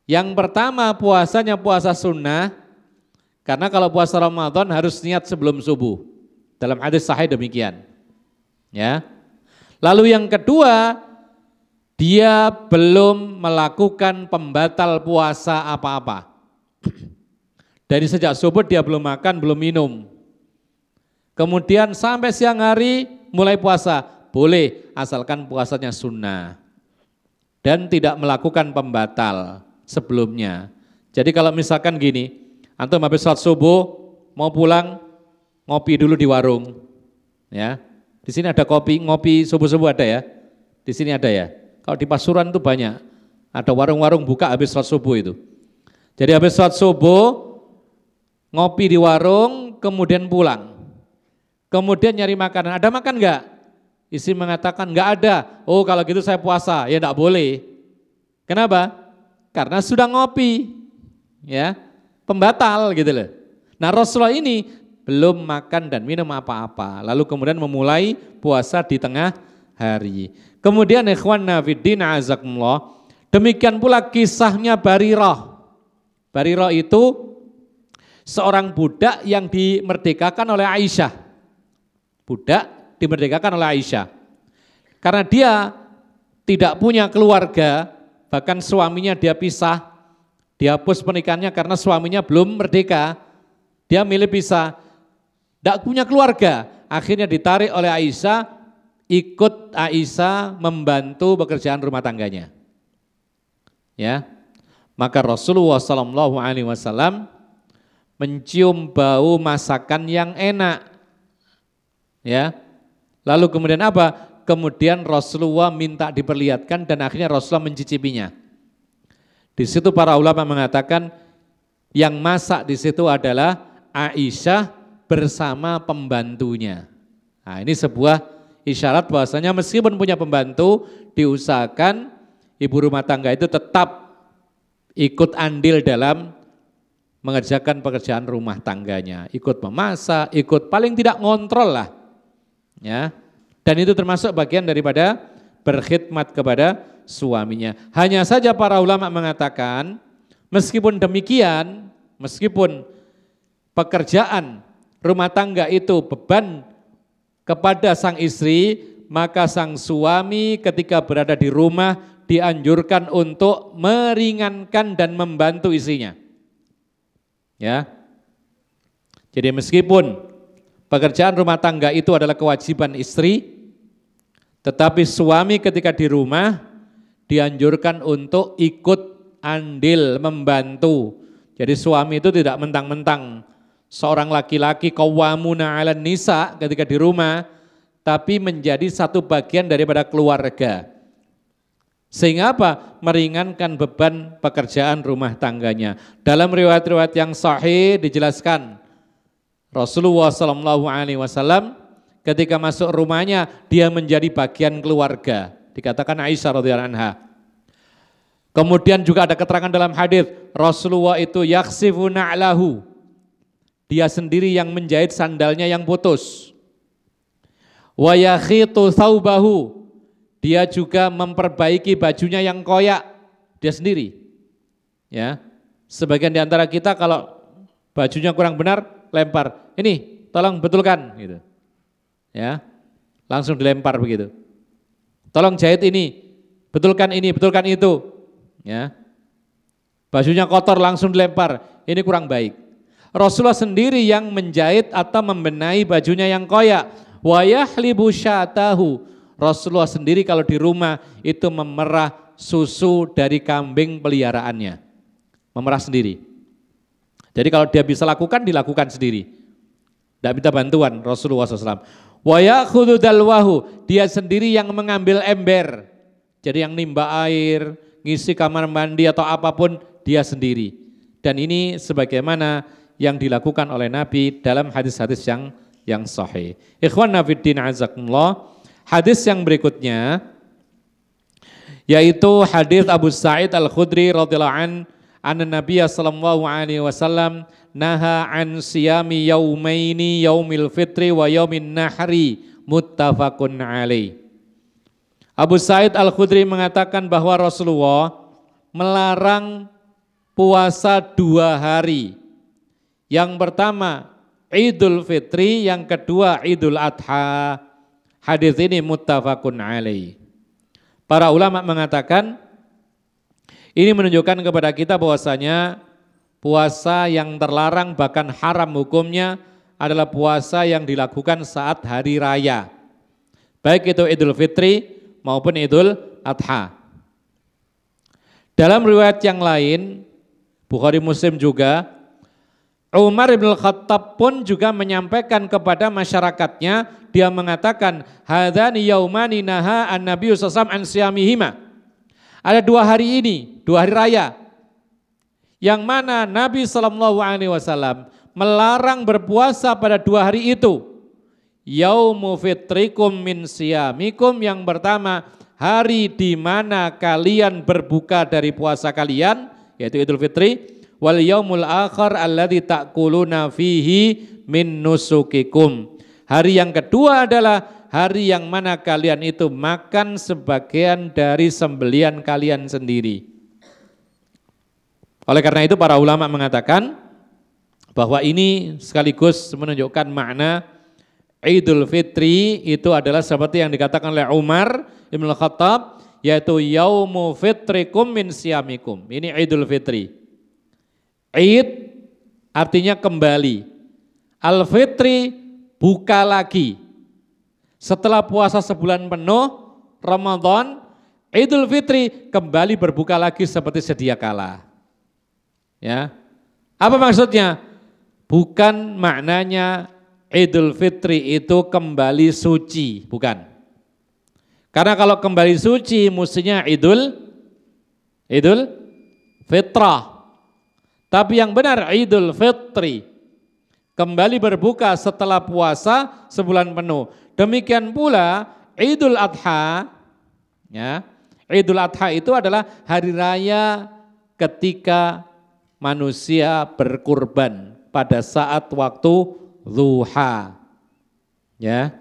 Yang pertama puasanya puasa sunnah, karena kalau puasa Ramadan harus niat sebelum subuh. Dalam hadis sahih demikian. Ya. Lalu yang kedua, dia belum melakukan pembatal puasa apa-apa. Dari sejak subuh dia belum makan, belum minum. Kemudian sampai siang hari mulai puasa, boleh asalkan puasanya sunnah. Dan tidak melakukan pembatal sebelumnya. Jadi kalau misalkan gini, antum habis sholat subuh, mau pulang, ngopi dulu di warung. Ya, di sini ada ngopi subuh-subuh ada ya? Di sini ada ya? Kalau di Pasuruan itu banyak, ada warung-warung buka habis sholat subuh itu. Jadi habis sholat subuh, ngopi di warung, kemudian pulang. Kemudian nyari makanan, ada makan enggak? Istri mengatakan enggak ada. Oh kalau gitu saya puasa, ya enggak boleh. Kenapa? Karena sudah ngopi, ya pembatal gitu loh. Nah Rasulullah ini belum makan dan minum apa-apa, lalu kemudian memulai puasa di tengah hari. Kemudian ikhwanna fiddin azakumullah, demikian pula kisahnya Barirah. Barirah itu seorang budak yang dimerdekakan oleh Aisyah. Budak dimerdekakan oleh Aisyah. Karena dia tidak punya keluarga, bahkan suaminya dia pisah, dihapus pernikahannya karena suaminya belum merdeka, dia milih pisah, tidak punya keluarga, akhirnya ditarik oleh Aisyah, ikut Aisyah membantu pekerjaan rumah tangganya. Ya, maka Rasulullah SAW mencium bau masakan yang enak. Ya, lalu kemudian apa? Kemudian Rasulullah minta diperlihatkan dan akhirnya Rasulullah mencicipinya. Di situ para ulama mengatakan yang masak di situ adalah Aisyah bersama pembantunya. Nah, ini sebuah isyarat bahwasanya meskipun punya pembantu, diusahakan ibu rumah tangga itu tetap ikut andil dalam mengerjakan pekerjaan rumah tangganya, ikut memasak, ikut paling tidak ngontrol lah, ya. Dan itu termasuk bagian daripada berkhidmat kepada suaminya. Hanya saja para ulama mengatakan, meskipun demikian, meskipun pekerjaan rumah tangga itu beban kepada sang istri, maka sang suami ketika berada di rumah dianjurkan untuk meringankan dan membantu istrinya. Ya. Jadi meskipun pekerjaan rumah tangga itu adalah kewajiban istri, tetapi suami ketika di rumah dianjurkan untuk ikut andil membantu. Jadi suami itu tidak mentang-mentang seorang laki-laki qawwamuna 'alan nisa ketika di rumah, tapi menjadi satu bagian daripada keluarga. Sehingga apa? Meringankan beban pekerjaan rumah tangganya. Dalam riwayat-riwayat yang sahih dijelaskan, Rasulullah SAW ketika masuk rumahnya dia menjadi bagian keluarga. Dikatakan Aisyah radhiyallahu anha. Kemudian juga ada keterangan dalam hadis Rasulullah itu yaksifu na'lahu. Dia sendiri yang menjahit sandalnya yang putus. Wa yakhitu thawbahu. Dia juga memperbaiki bajunya yang koyak, dia sendiri. Ya, sebagian di antara kita kalau bajunya kurang benar, lempar. Ini, tolong betulkan, gitu. Ya, langsung dilempar begitu. Tolong jahit ini, betulkan itu. Ya, bajunya kotor langsung dilempar. Ini kurang baik. Rasulullah sendiri yang menjahit atau membenahi bajunya yang koyak. Wa yahlibu syatahu. Rasulullah sendiri kalau di rumah itu memerah susu dari kambing peliharaannya. Memerah sendiri. Jadi kalau dia bisa lakukan, dilakukan sendiri. Tidak minta bantuan Rasulullah SAW. Wa yakhudhu dalwahu. Dia sendiri yang mengambil ember. Jadi yang nimba air, ngisi kamar mandi atau apapun, dia sendiri. Dan ini sebagaimana yang dilakukan oleh Nabi dalam hadis-hadis yang sahih. Ikhwan nafiddin azakumullah. Hadis yang berikutnya yaitu hadis Abu Sa'id Al-Khudri radhiyallahu anhu Nabi sallallahu alaihi wasallam naha an siyami yaumaini yaumil fitri wa yaumin nahri muttafaqun alaih. Abu Sa'id Al-Khudri mengatakan bahwa Rasulullah melarang puasa 2 hari. Yang pertama Idul Fitri, yang kedua Idul Adha. Hadis ini muttafaqun alaih. Para ulama mengatakan ini menunjukkan kepada kita bahwasanya puasa yang terlarang bahkan haram hukumnya adalah puasa yang dilakukan saat hari raya. Baik itu Idul Fitri maupun Idul Adha. Dalam riwayat yang lain, Bukhari Muslim juga, Umar bin Khattab pun juga menyampaikan kepada masyarakatnya, dia mengatakan, hadzani yaumani naha an-nabiy sallallahu alaihi wasallam an siyamihima. Ada 2 hari ini, 2 hari raya, yang mana Nabi sallallahu alaihi wasallam melarang berpuasa pada 2 hari itu. Yaumu fitrikum min siyamikum, yang pertama hari di mana kalian berbuka dari puasa kalian, yaitu Idul Fitri. Wal yaumul akhar alladzi ta'kuluna fihi min nusukikum. Hari yang kedua adalah hari yang mana kalian itu makan sebagian dari sembelian kalian sendiri. Oleh karena itu para ulama mengatakan bahwa ini sekaligus menunjukkan makna Idul Fitri itu adalah seperti yang dikatakan oleh Umar Ibn Khattab, yaitu yaumu fitrikum min siyamikum. Ini Idul Fitri. Id artinya kembali. Al-Fitri buka lagi. Setelah puasa sebulan penuh Ramadan, Idul Fitri kembali berbuka lagi seperti sedia kala. Ya. Apa maksudnya? Bukan maknanya Idul Fitri itu kembali suci, bukan. Karena kalau kembali suci mestinya Idul Fitrah. Tapi yang benar Idul Fitri, kembali berbuka setelah puasa sebulan penuh. Demikian pula Idul Adha, ya. Idul Adha itu adalah hari raya ketika manusia berkurban pada saat waktu duha. Ya.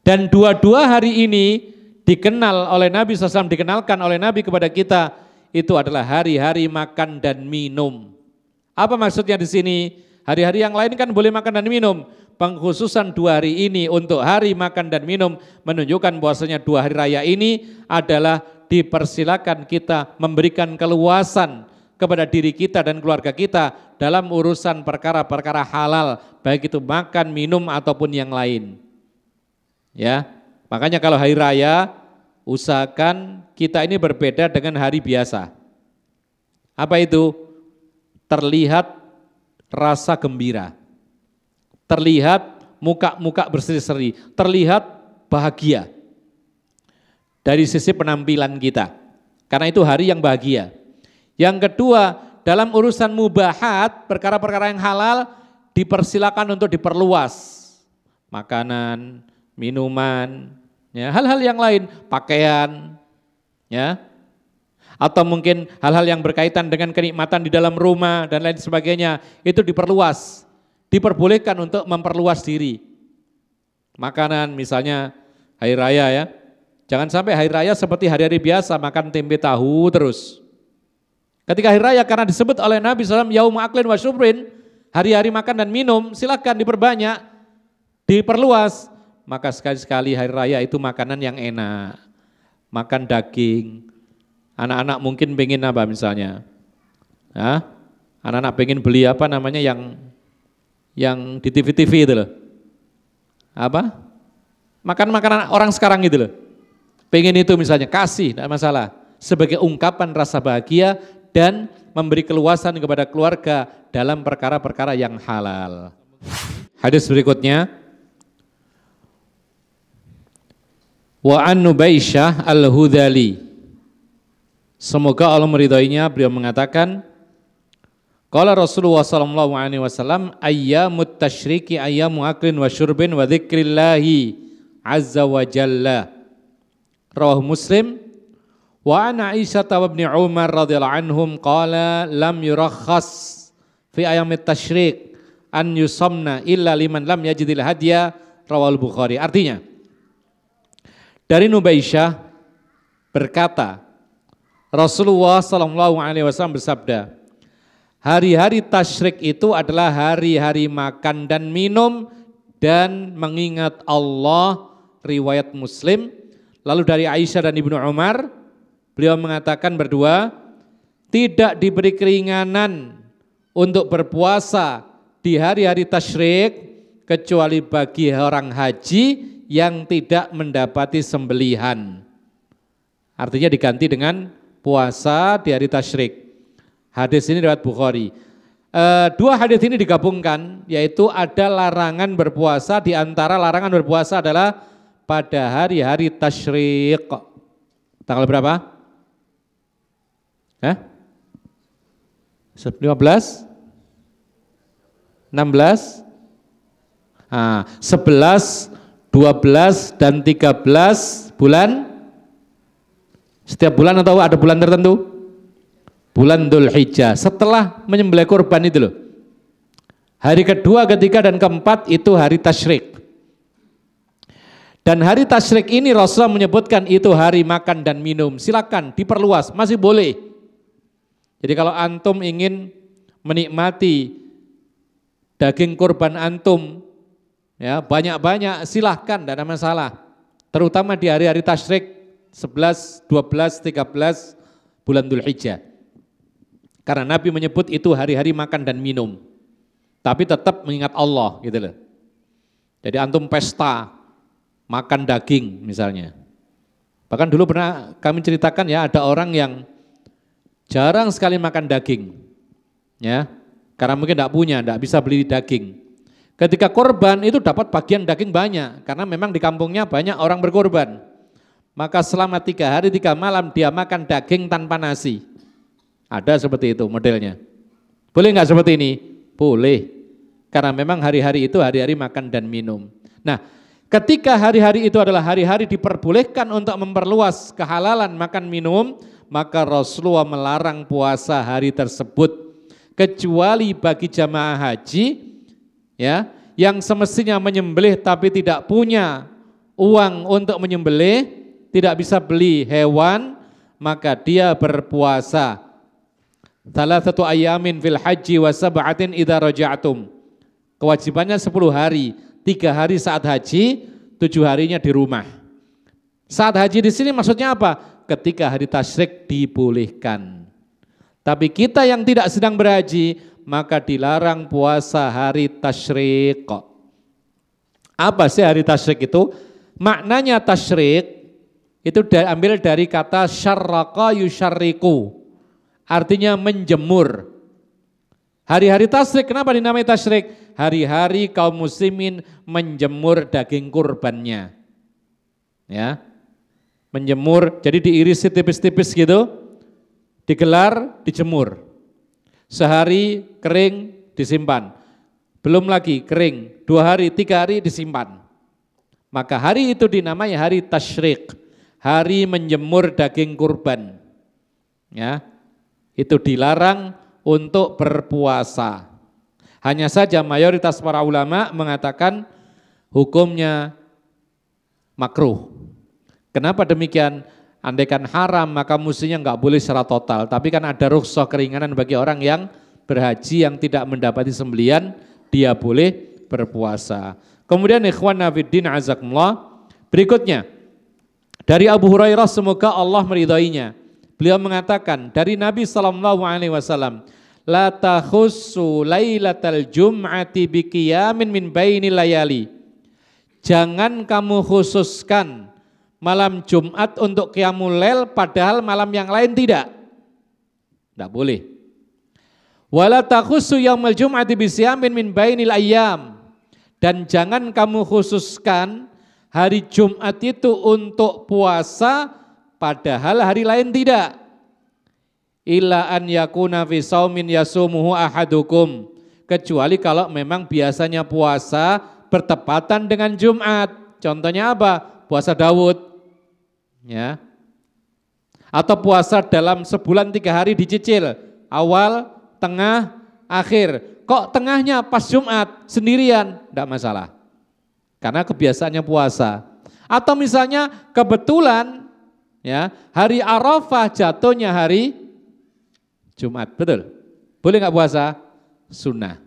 Dan dua-dua hari ini dikenal oleh Nabi SAW, dikenalkan oleh Nabi kepada kita, itu adalah hari-hari makan dan minum. Apa maksudnya di sini? Hari-hari yang lain kan boleh makan dan minum. Pengkhususan 2 hari ini untuk hari makan dan minum menunjukkan bahwasanya 2 hari raya ini adalah dipersilakan kita memberikan keluasan kepada diri kita dan keluarga kita dalam urusan perkara-perkara halal, baik itu makan, minum ataupun yang lain. Ya, makanya kalau hari raya usahakan kita ini berbeda dengan hari biasa. Apa itu? Terlihat rasa gembira, terlihat muka-muka berseri-seri, terlihat bahagia dari sisi penampilan kita, karena itu hari yang bahagia. Yang kedua, dalam urusan mubahat, perkara-perkara yang halal dipersilakan untuk diperluas, makanan, minuman, ya, hal-hal yang lain, pakaian, ya, atau mungkin hal-hal yang berkaitan dengan kenikmatan di dalam rumah dan lain sebagainya, itu diperluas, diperbolehkan untuk memperluas diri. Makanan misalnya hari raya ya, jangan sampai hari raya seperti hari-hari biasa makan tempe tahu terus. Ketika hari raya karena disebut oleh Nabi SAW yaum aklin wa syubrin, hari-hari makan dan minum, silakan diperbanyak, diperluas. Maka sekali-sekali hari raya itu makanan yang enak, makan daging. Anak-anak mungkin pengen apa misalnya? Hah? Anak-anak pengen beli apa namanya yang di TV-TV itu loh. Apa? Makan makanan orang sekarang itu loh. Pengen itu misalnya, kasih, tidak masalah. Sebagai ungkapan rasa bahagia dan memberi keluasan kepada keluarga dalam perkara-perkara yang halal. Hadis berikutnya. Wa an Nubaisyah al-Hudali. Semoga Allah meridhoinya, beliau mengatakan, qala Rasulullah sallallahu alaihi wasallam ayyamut tasyriqi ayyamu aklin wa syurbin wa dzikrillahi azza wa jalla. Rawahu Muslim. Wa an Aisyah wa Ibnu Umar radhiyallahu anhum qala lam yurakhas fi ayyamit tasyriq an yusamna illa liman lam yajidil hadiya. Rawahul Bukhari. Artinya dari Nubaisyah berkata, Rasulullah SAW bersabda, hari-hari tasyrik itu adalah hari-hari makan dan minum dan mengingat Allah, riwayat Muslim. Lalu dari Aisyah dan Ibnu Umar, beliau mengatakan berdua, tidak diberi keringanan untuk berpuasa di hari-hari tasyrik kecuali bagi orang haji yang tidak mendapati sembelihan. Artinya diganti dengan puasa di hari tasyrik. Hadis ini riwayat Bukhari. 2 hadis ini digabungkan, yaitu ada larangan berpuasa, di antara larangan berpuasa adalah pada hari-hari tasyrik. Tanggal berapa? 15? 16? 11, 12 dan 13 bulan. Setiap bulan atau ada bulan tertentu? Bulan Dzulhijjah, setelah menyembelih kurban itu loh. Hari kedua, ketiga dan keempat itu hari tasyrik. Dan hari tasyrik ini Rasulullah menyebutkan itu hari makan dan minum. Silakan diperluas, masih boleh. Jadi kalau antum ingin menikmati daging kurban antum, ya banyak-banyak, silahkan, tidak ada masalah. Terutama di hari-hari tasyrik 11, 12, 13 bulan Dzulhijjah. Karena Nabi menyebut itu hari-hari makan dan minum. Tapi tetap mengingat Allah gitu loh. Jadi antum pesta makan daging misalnya. Bahkan dulu pernah kami ceritakan ya, ada orang yang jarang sekali makan daging. Ya, karena mungkin tidak punya, tidak bisa beli daging. Ketika korban itu dapat bagian daging banyak, karena memang di kampungnya banyak orang berkorban. Maka selama 3 hari 3 malam dia makan daging tanpa nasi. Ada seperti itu modelnya. Boleh nggak seperti ini? Boleh. Karena memang hari-hari itu hari-hari makan dan minum. Nah, Ketika hari-hari itu adalah hari-hari diperbolehkan untuk memperluas kehalalan makan minum, maka Rasulullah melarang puasa hari tersebut. Kecuali bagi jamaah haji ya, yang semestinya menyembelih tapi tidak punya uang untuk menyembelih, tidak bisa beli hewan, maka dia berpuasa. Thalathatu ayamin fil haji wa sab'atin idza raja'tum. Kewajibannya 10 hari. 3 hari saat haji, 7 harinya di rumah. Saat haji di sini maksudnya apa? Ketika hari tasyrik dibolehkan. Tapi kita yang tidak sedang berhaji, maka dilarang puasa hari tasyrik. Apa sih hari tasyrik itu? Maknanya tasyrik itu diambil dari kata syarraqa yusyarriku. Artinya menjemur. Hari-hari tasyrik, kenapa dinamai tasyrik? Hari-hari kaum muslimin menjemur daging kurbannya. Ya. Menjemur, jadi diiris tipis-tipis gitu, digelar, dijemur. Sehari kering, disimpan. Belum lagi kering, 2 hari, 3 hari disimpan. Maka hari itu dinamai hari tasyrik, hari menjemur daging kurban. Ya. Itu dilarang untuk berpuasa. Hanya saja mayoritas para ulama mengatakan hukumnya makruh. Kenapa demikian? Andaikan haram maka mestinya enggak boleh secara total. Tapi kan ada rukhsah keringanan bagi orang yang berhaji yang tidak mendapati sembelian, dia boleh berpuasa. Kemudian ikhwan nafiddin azakumullah, berikutnya dari Abu Hurairah semoga Allah meridainya. Beliau mengatakan dari Nabi SAW, la takhussu lailatal jum'ati biqiyamin min bainil layali. Jangan kamu khususkan malam Jumat untuk qiyamul lail padahal malam yang lain tidak. Tidak boleh. Wala takhussu yaumal jum'ati bisiyamin min bainil ayyam. Dan jangan kamu khususkan hari Jumat itu untuk puasa padahal hari lain tidak. Illa an yakuna fi saumin yasumuhu ahadukum. Kecuali kalau memang biasanya puasa bertepatan dengan Jumat. Contohnya apa? Puasa Daud. Ya. Atau puasa dalam sebulan 3 hari dicicil. Awal, tengah, akhir. Kok tengahnya pas Jumat sendirian? Tidak masalah. Karena kebiasaannya puasa. Atau misalnya kebetulan ya, hari Arafah jatuhnya hari Jumat, betul? Boleh nggak puasa? Sunnah.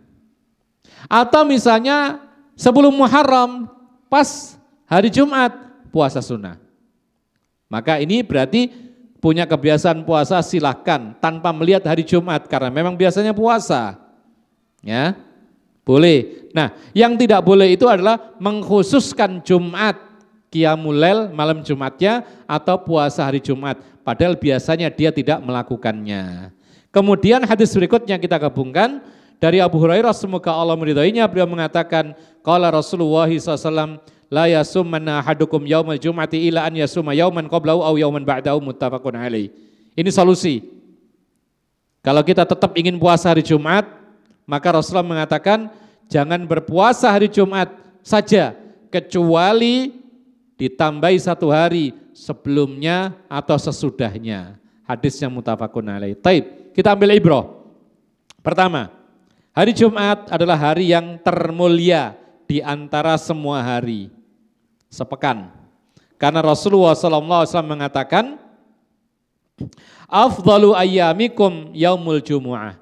Atau misalnya sebelum Muharram pas hari Jumat puasa sunnah. Maka ini berarti punya kebiasaan puasa silahkan tanpa melihat hari Jumat karena memang biasanya puasa. Ya, boleh. Nah, yang tidak boleh itu adalah mengkhususkan Jumat, qiyamul lail malam Jumatnya atau puasa hari Jumat. Padahal biasanya dia tidak melakukannya. Kemudian hadis berikutnya kita gabungkan dari Abu Hurairah semoga Allah meridainya, beliau mengatakan qala Rasulullah SAW la yasummanna ahadukum yaumal jum'ati ila an yasuma yauman qablahu aw yauman ba'dahu muttafaqun alaih. Ini solusi. Kalau kita tetap ingin puasa hari Jumat, maka Rasulullah mengatakan jangan berpuasa hari Jumat saja kecuali ditambahi 1 hari sebelumnya atau sesudahnya. Hadisnya muttafaqun alaih. Taib. Kita ambil ibrah. Pertama, hari Jumat adalah hari yang termulia di antara semua hari sepekan. Karena Rasulullah SAW mengatakan, afdalu ayyamikum yaumul jumu'ah.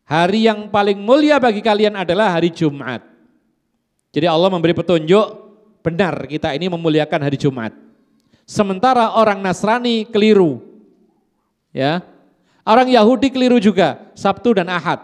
Hari yang paling mulia bagi kalian adalah hari Jumat. Jadi Allah memberi petunjuk, benar kita ini memuliakan hari Jumat. Sementara orang Nasrani keliru. Ya. Orang Yahudi keliru juga, Sabtu dan Ahad.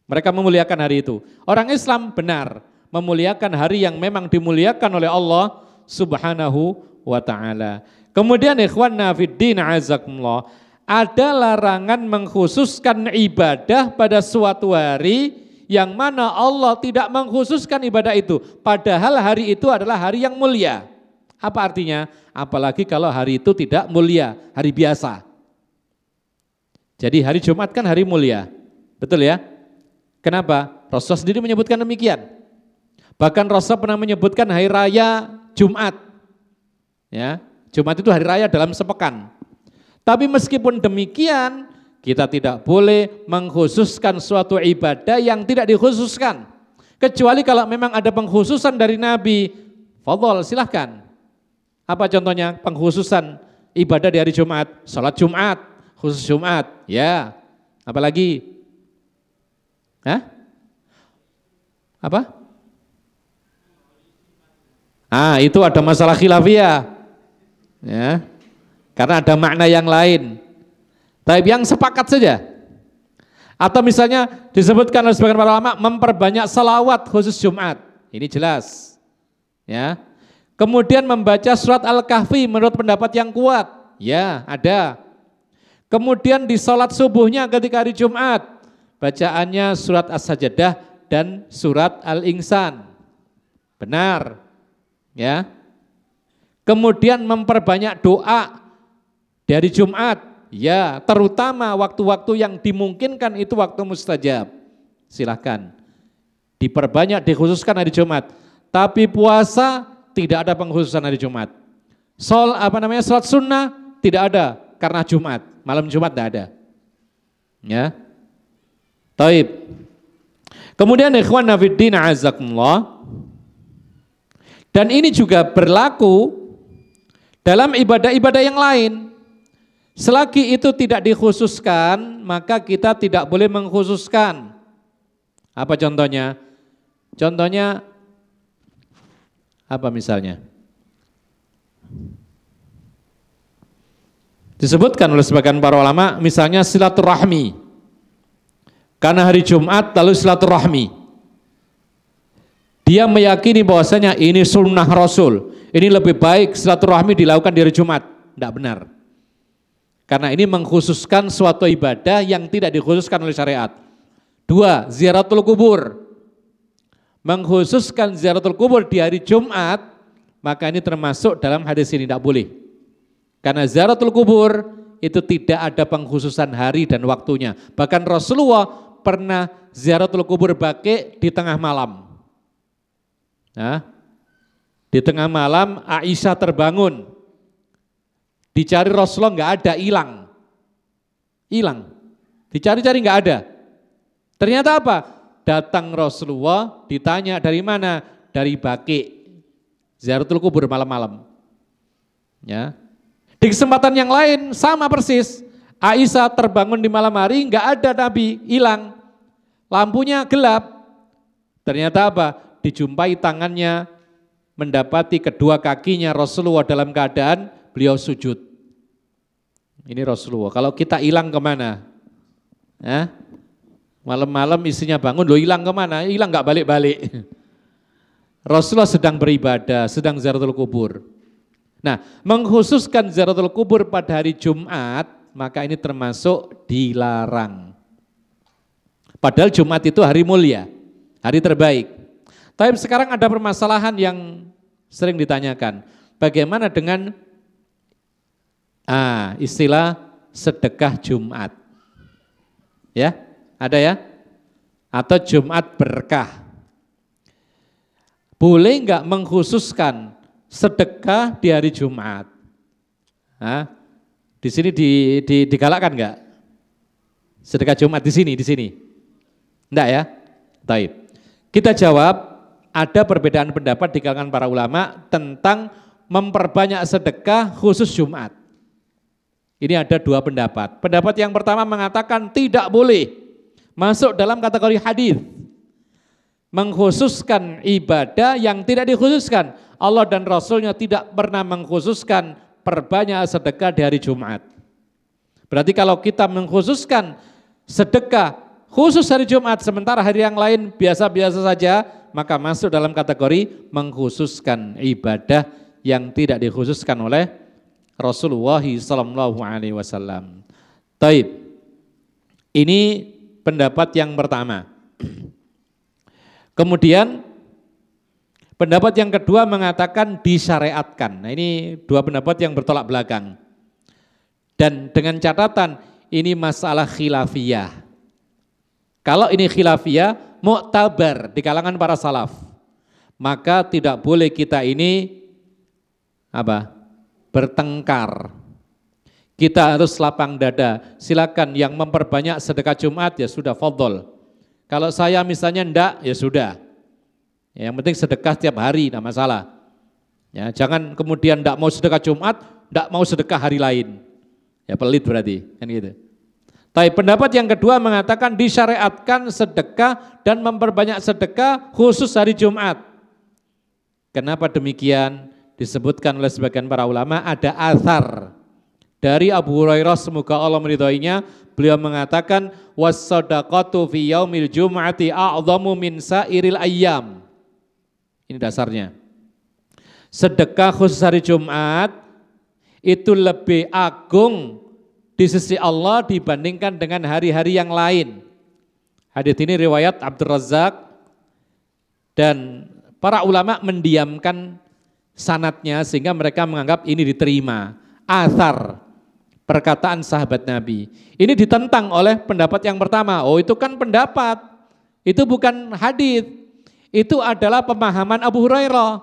Mereka memuliakan hari itu. Orang Islam benar, memuliakan hari yang memang dimuliakan oleh Allah Subhanahu wa ta'ala. Kemudian ikhwanna fiddin azakumullah, ada larangan mengkhususkan ibadah pada suatu hari yang mana Allah tidak mengkhususkan ibadah itu. Padahal hari itu adalah hari yang mulia. Apa artinya? Apalagi kalau hari itu tidak mulia, hari biasa. Jadi hari Jumat kan hari mulia, betul ya? Kenapa? Rasulullah sendiri menyebutkan demikian. Bahkan Rasul pernah menyebutkan hari raya Jumat. Ya, Jumat itu hari raya dalam sepekan. Tapi meskipun demikian, kita tidak boleh mengkhususkan suatu ibadah yang tidak dikhususkan. Kecuali kalau memang ada pengkhususan dari Nabi, fadhol silahkan. Apa contohnya pengkhususan ibadah di hari Jumat? Salat Jumat, khusus Jumat. Ya, apalagi? Hah? Apa? Itu ada masalah khilafiyah, ya, karena ada makna yang lain. Tapi yang sepakat saja. Atau misalnya disebutkan oleh sebagian para ulama memperbanyak salawat khusus Jumat, ini jelas, ya. Kemudian membaca surat Al-Kahfi menurut pendapat yang kuat, ya ada. Kemudian di sholat subuhnya ketika hari Jumat, bacaannya surat As-Sajdah dan surat Al-Insan, benar. Ya, kemudian memperbanyak doa dari Jumat, ya, terutama waktu-waktu yang dimungkinkan itu waktu mustajab. Silahkan diperbanyak, dikhususkan hari Jumat. Tapi puasa tidak ada pengkhususan hari Jumat. Salat sunnah tidak ada karena Jumat, malam Jumat tidak ada. Ya, taib. Kemudian ikhwan nafiddin azakumullah. Dan ini juga berlaku dalam ibadah-ibadah yang lain. Selagi itu tidak dikhususkan, maka kita tidak boleh mengkhususkan. Apa contohnya? Contohnya apa misalnya? Disebutkan oleh sebagian para ulama, misalnya silaturahmi. Karena hari Jumat lalu silaturahmi. Dia meyakini bahwasanya ini sunnah Rasul, ini lebih baik silaturahmi dilakukan di hari Jumat. Tidak benar. Karena ini mengkhususkan suatu ibadah yang tidak dikhususkan oleh syariat. 2, ziaratul kubur. Mengkhususkan ziaratul kubur di hari Jumat, maka ini termasuk dalam hadis ini, tidak boleh. Karena ziaratul kubur itu tidak ada pengkhususan hari dan waktunya. Bahkan Rasulullah pernah ziaratul kubur baqi di tengah malam. Nah, di tengah malam Aisyah terbangun, dicari Rasulullah nggak ada, hilang, dicari-cari nggak ada. Ternyata apa? Datang Rasulullah, ditanya dari mana? Dari Baqi, ziaratul kubur malam-malam. Ya, di kesempatan yang lain sama persis, Aisyah terbangun di malam hari, nggak ada Nabi, hilang, lampunya gelap. Ternyata apa? Dijumpai tangannya mendapati kedua kakinya Rasulullah dalam keadaan beliau sujud. Ini Rasulullah. Kalau kita hilang kemana? Malam-malam istrinya bangun, lo hilang kemana? Hilang nggak balik-balik. Rasulullah sedang beribadah, sedang ziaratul kubur. Nah, mengkhususkan ziaratul kubur pada hari Jumat, maka ini termasuk dilarang. Padahal Jumat itu hari mulia, hari terbaik. Tapi sekarang ada permasalahan yang sering ditanyakan. Bagaimana dengan istilah sedekah Jumat? Ya, ada ya? Atau Jumat berkah. Boleh enggak mengkhususkan sedekah di hari Jumat? Di sini digalakkan enggak? Sedekah Jumat di sini? Enggak ya? Baik. Kita jawab, ada perbedaan pendapat di kalangan para ulama tentang memperbanyak sedekah khusus Jumat. Ini ada 2 pendapat. Pendapat yang pertama mengatakan tidak boleh masuk dalam kategori hadis. Mengkhususkan ibadah yang tidak dikhususkan. Allah dan Rasulnya tidak pernah mengkhususkan perbanyak sedekah di hari Jumat. Berarti kalau kita mengkhususkan sedekah khusus hari Jumat sementara hari yang lain biasa-biasa saja, maka masuk dalam kategori mengkhususkan ibadah yang tidak dikhususkan oleh Rasulullah SAW. Taib. Ini pendapat yang pertama. Kemudian pendapat yang kedua mengatakan disyariatkan. Nah, ini 2 pendapat yang bertolak belakang. Dan dengan catatan ini masalah khilafiyah. Kalau ini khilafiyah, mu'tabar di kalangan para salaf. Maka tidak boleh kita ini bertengkar. Kita harus lapang dada. Silakan yang memperbanyak sedekah Jumat ya sudah, fadhol. Kalau saya misalnya enggak, ya sudah. Yang penting sedekah tiap hari, tidak masalah. Ya, jangan kemudian enggak mau sedekah Jumat, enggak mau sedekah hari lain. Ya pelit berarti, kan gitu. Tapi pendapat yang kedua mengatakan disyariatkan sedekah dan memperbanyak sedekah khusus hari Jumat. Kenapa demikian? Disebutkan oleh sebagian para ulama ada athar dari Abu Hurairah, semoga Allah meridhoinya, beliau mengatakan was-shadaqatu fi yaumil jum'ati a'dhamu min sa'iril ayyam. Ini dasarnya. Sedekah khusus hari Jumat itu lebih agung di sisi Allah dibandingkan dengan hari-hari yang lain. Hadits ini riwayat Abdul Razzaq dan para ulama mendiamkan sanadnya sehingga mereka menganggap ini diterima. Athar, perkataan sahabat Nabi. Ini ditentang oleh pendapat yang pertama. Oh, itu kan pendapat, itu bukan hadits, itu adalah pemahaman Abu Hurairah.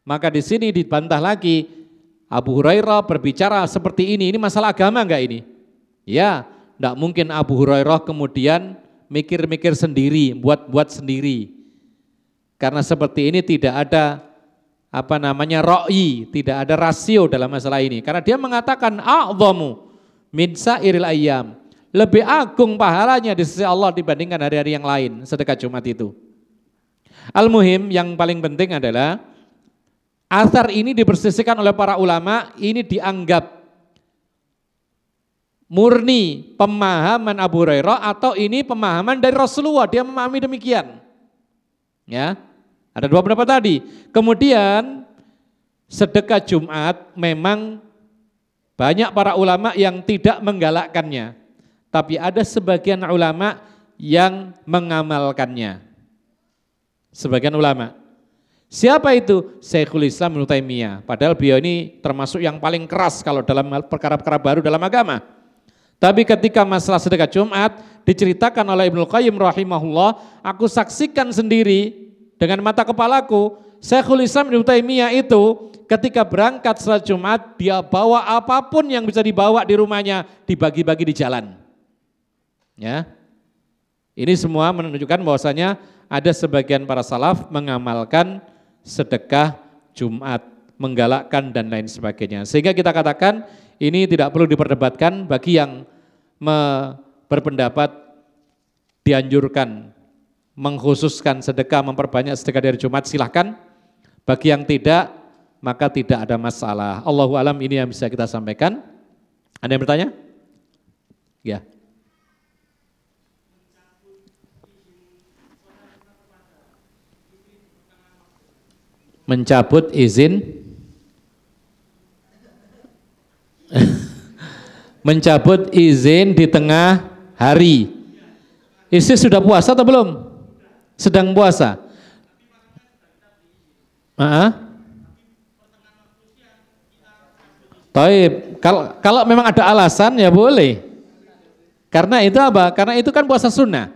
Maka di sini dibantah lagi, Abu Hurairah berbicara seperti ini masalah agama enggak ini? Ya, enggak mungkin Abu Hurairah kemudian mikir-mikir sendiri, buat-buat sendiri. Karena seperti ini tidak ada ra'yi, tidak ada rasio dalam masalah ini. Karena dia mengatakan a'dhamu min sa'iril ayyam, lebih agung pahalanya di sisi Allah dibandingkan hari-hari yang lain sedekah Jumat itu. Al-muhim yang paling penting adalah athar ini dipersisikan oleh para ulama, ini dianggap murni pemahaman Abu Hurairah atau ini pemahaman dari Rasulullah, dia memahami demikian. Ya. Ada dua pendapat tadi. Kemudian sedekah Jumat memang banyak para ulama yang tidak menggalakkannya. Tapi ada sebagian ulama yang mengamalkannya. Sebagian ulama. Siapa itu? Syekhul Islam Ibnu Taimiyah. Padahal beliau ini termasuk yang paling keras kalau dalam perkara-perkara baru dalam agama. Tapi ketika masalah sedekah Jumat diceritakan oleh Ibnu Qayyim rahimahullah, aku saksikan sendiri dengan mata kepalaku, Syekhul Islam Ibnu Taimiyah itu ketika berangkat salat Jumat, dia bawa apapun yang bisa dibawa di rumahnya, dibagi-bagi di jalan. Ya. Ini semua menunjukkan bahwasanya ada sebagian para salaf mengamalkan sedekah Jumat, menggalakkan dan lain sebagainya. Sehingga kita katakan ini tidak perlu diperdebatkan. Bagi yang berpendapat dianjurkan mengkhususkan sedekah, memperbanyak sedekah dari Jumat, silahkan. Bagi yang tidak, maka tidak ada masalah. Allahu alam, ini yang bisa kita sampaikan. Ada yang bertanya? Ya. Mencabut izin mencabut izin di tengah hari. Istri sudah puasa atau belum? Sedang puasa. Taib. Kalau memang ada alasan ya boleh. Karena itu apa? Karena itu kan puasa sunnah.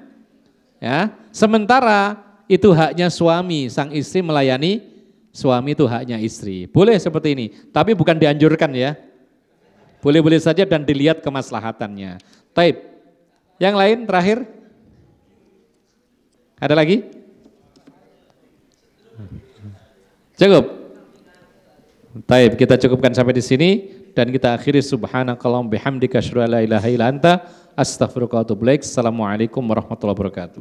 Ya. Sementara itu haknya suami, sang istri melayani suami, itu haknya istri. Boleh seperti ini, tapi bukan dianjurkan ya. Boleh-boleh saja dan dilihat kemaslahatannya. Taib. Yang lain terakhir? Ada lagi? Cukup. Taib, kita cukupkan sampai di sini dan kita akhiri subhanakallahumma bihamdika asyhadu an la ilaha illa anta astaghfiruka wa atubu ilaik. Assalamualaikum warahmatullahi wabarakatuh.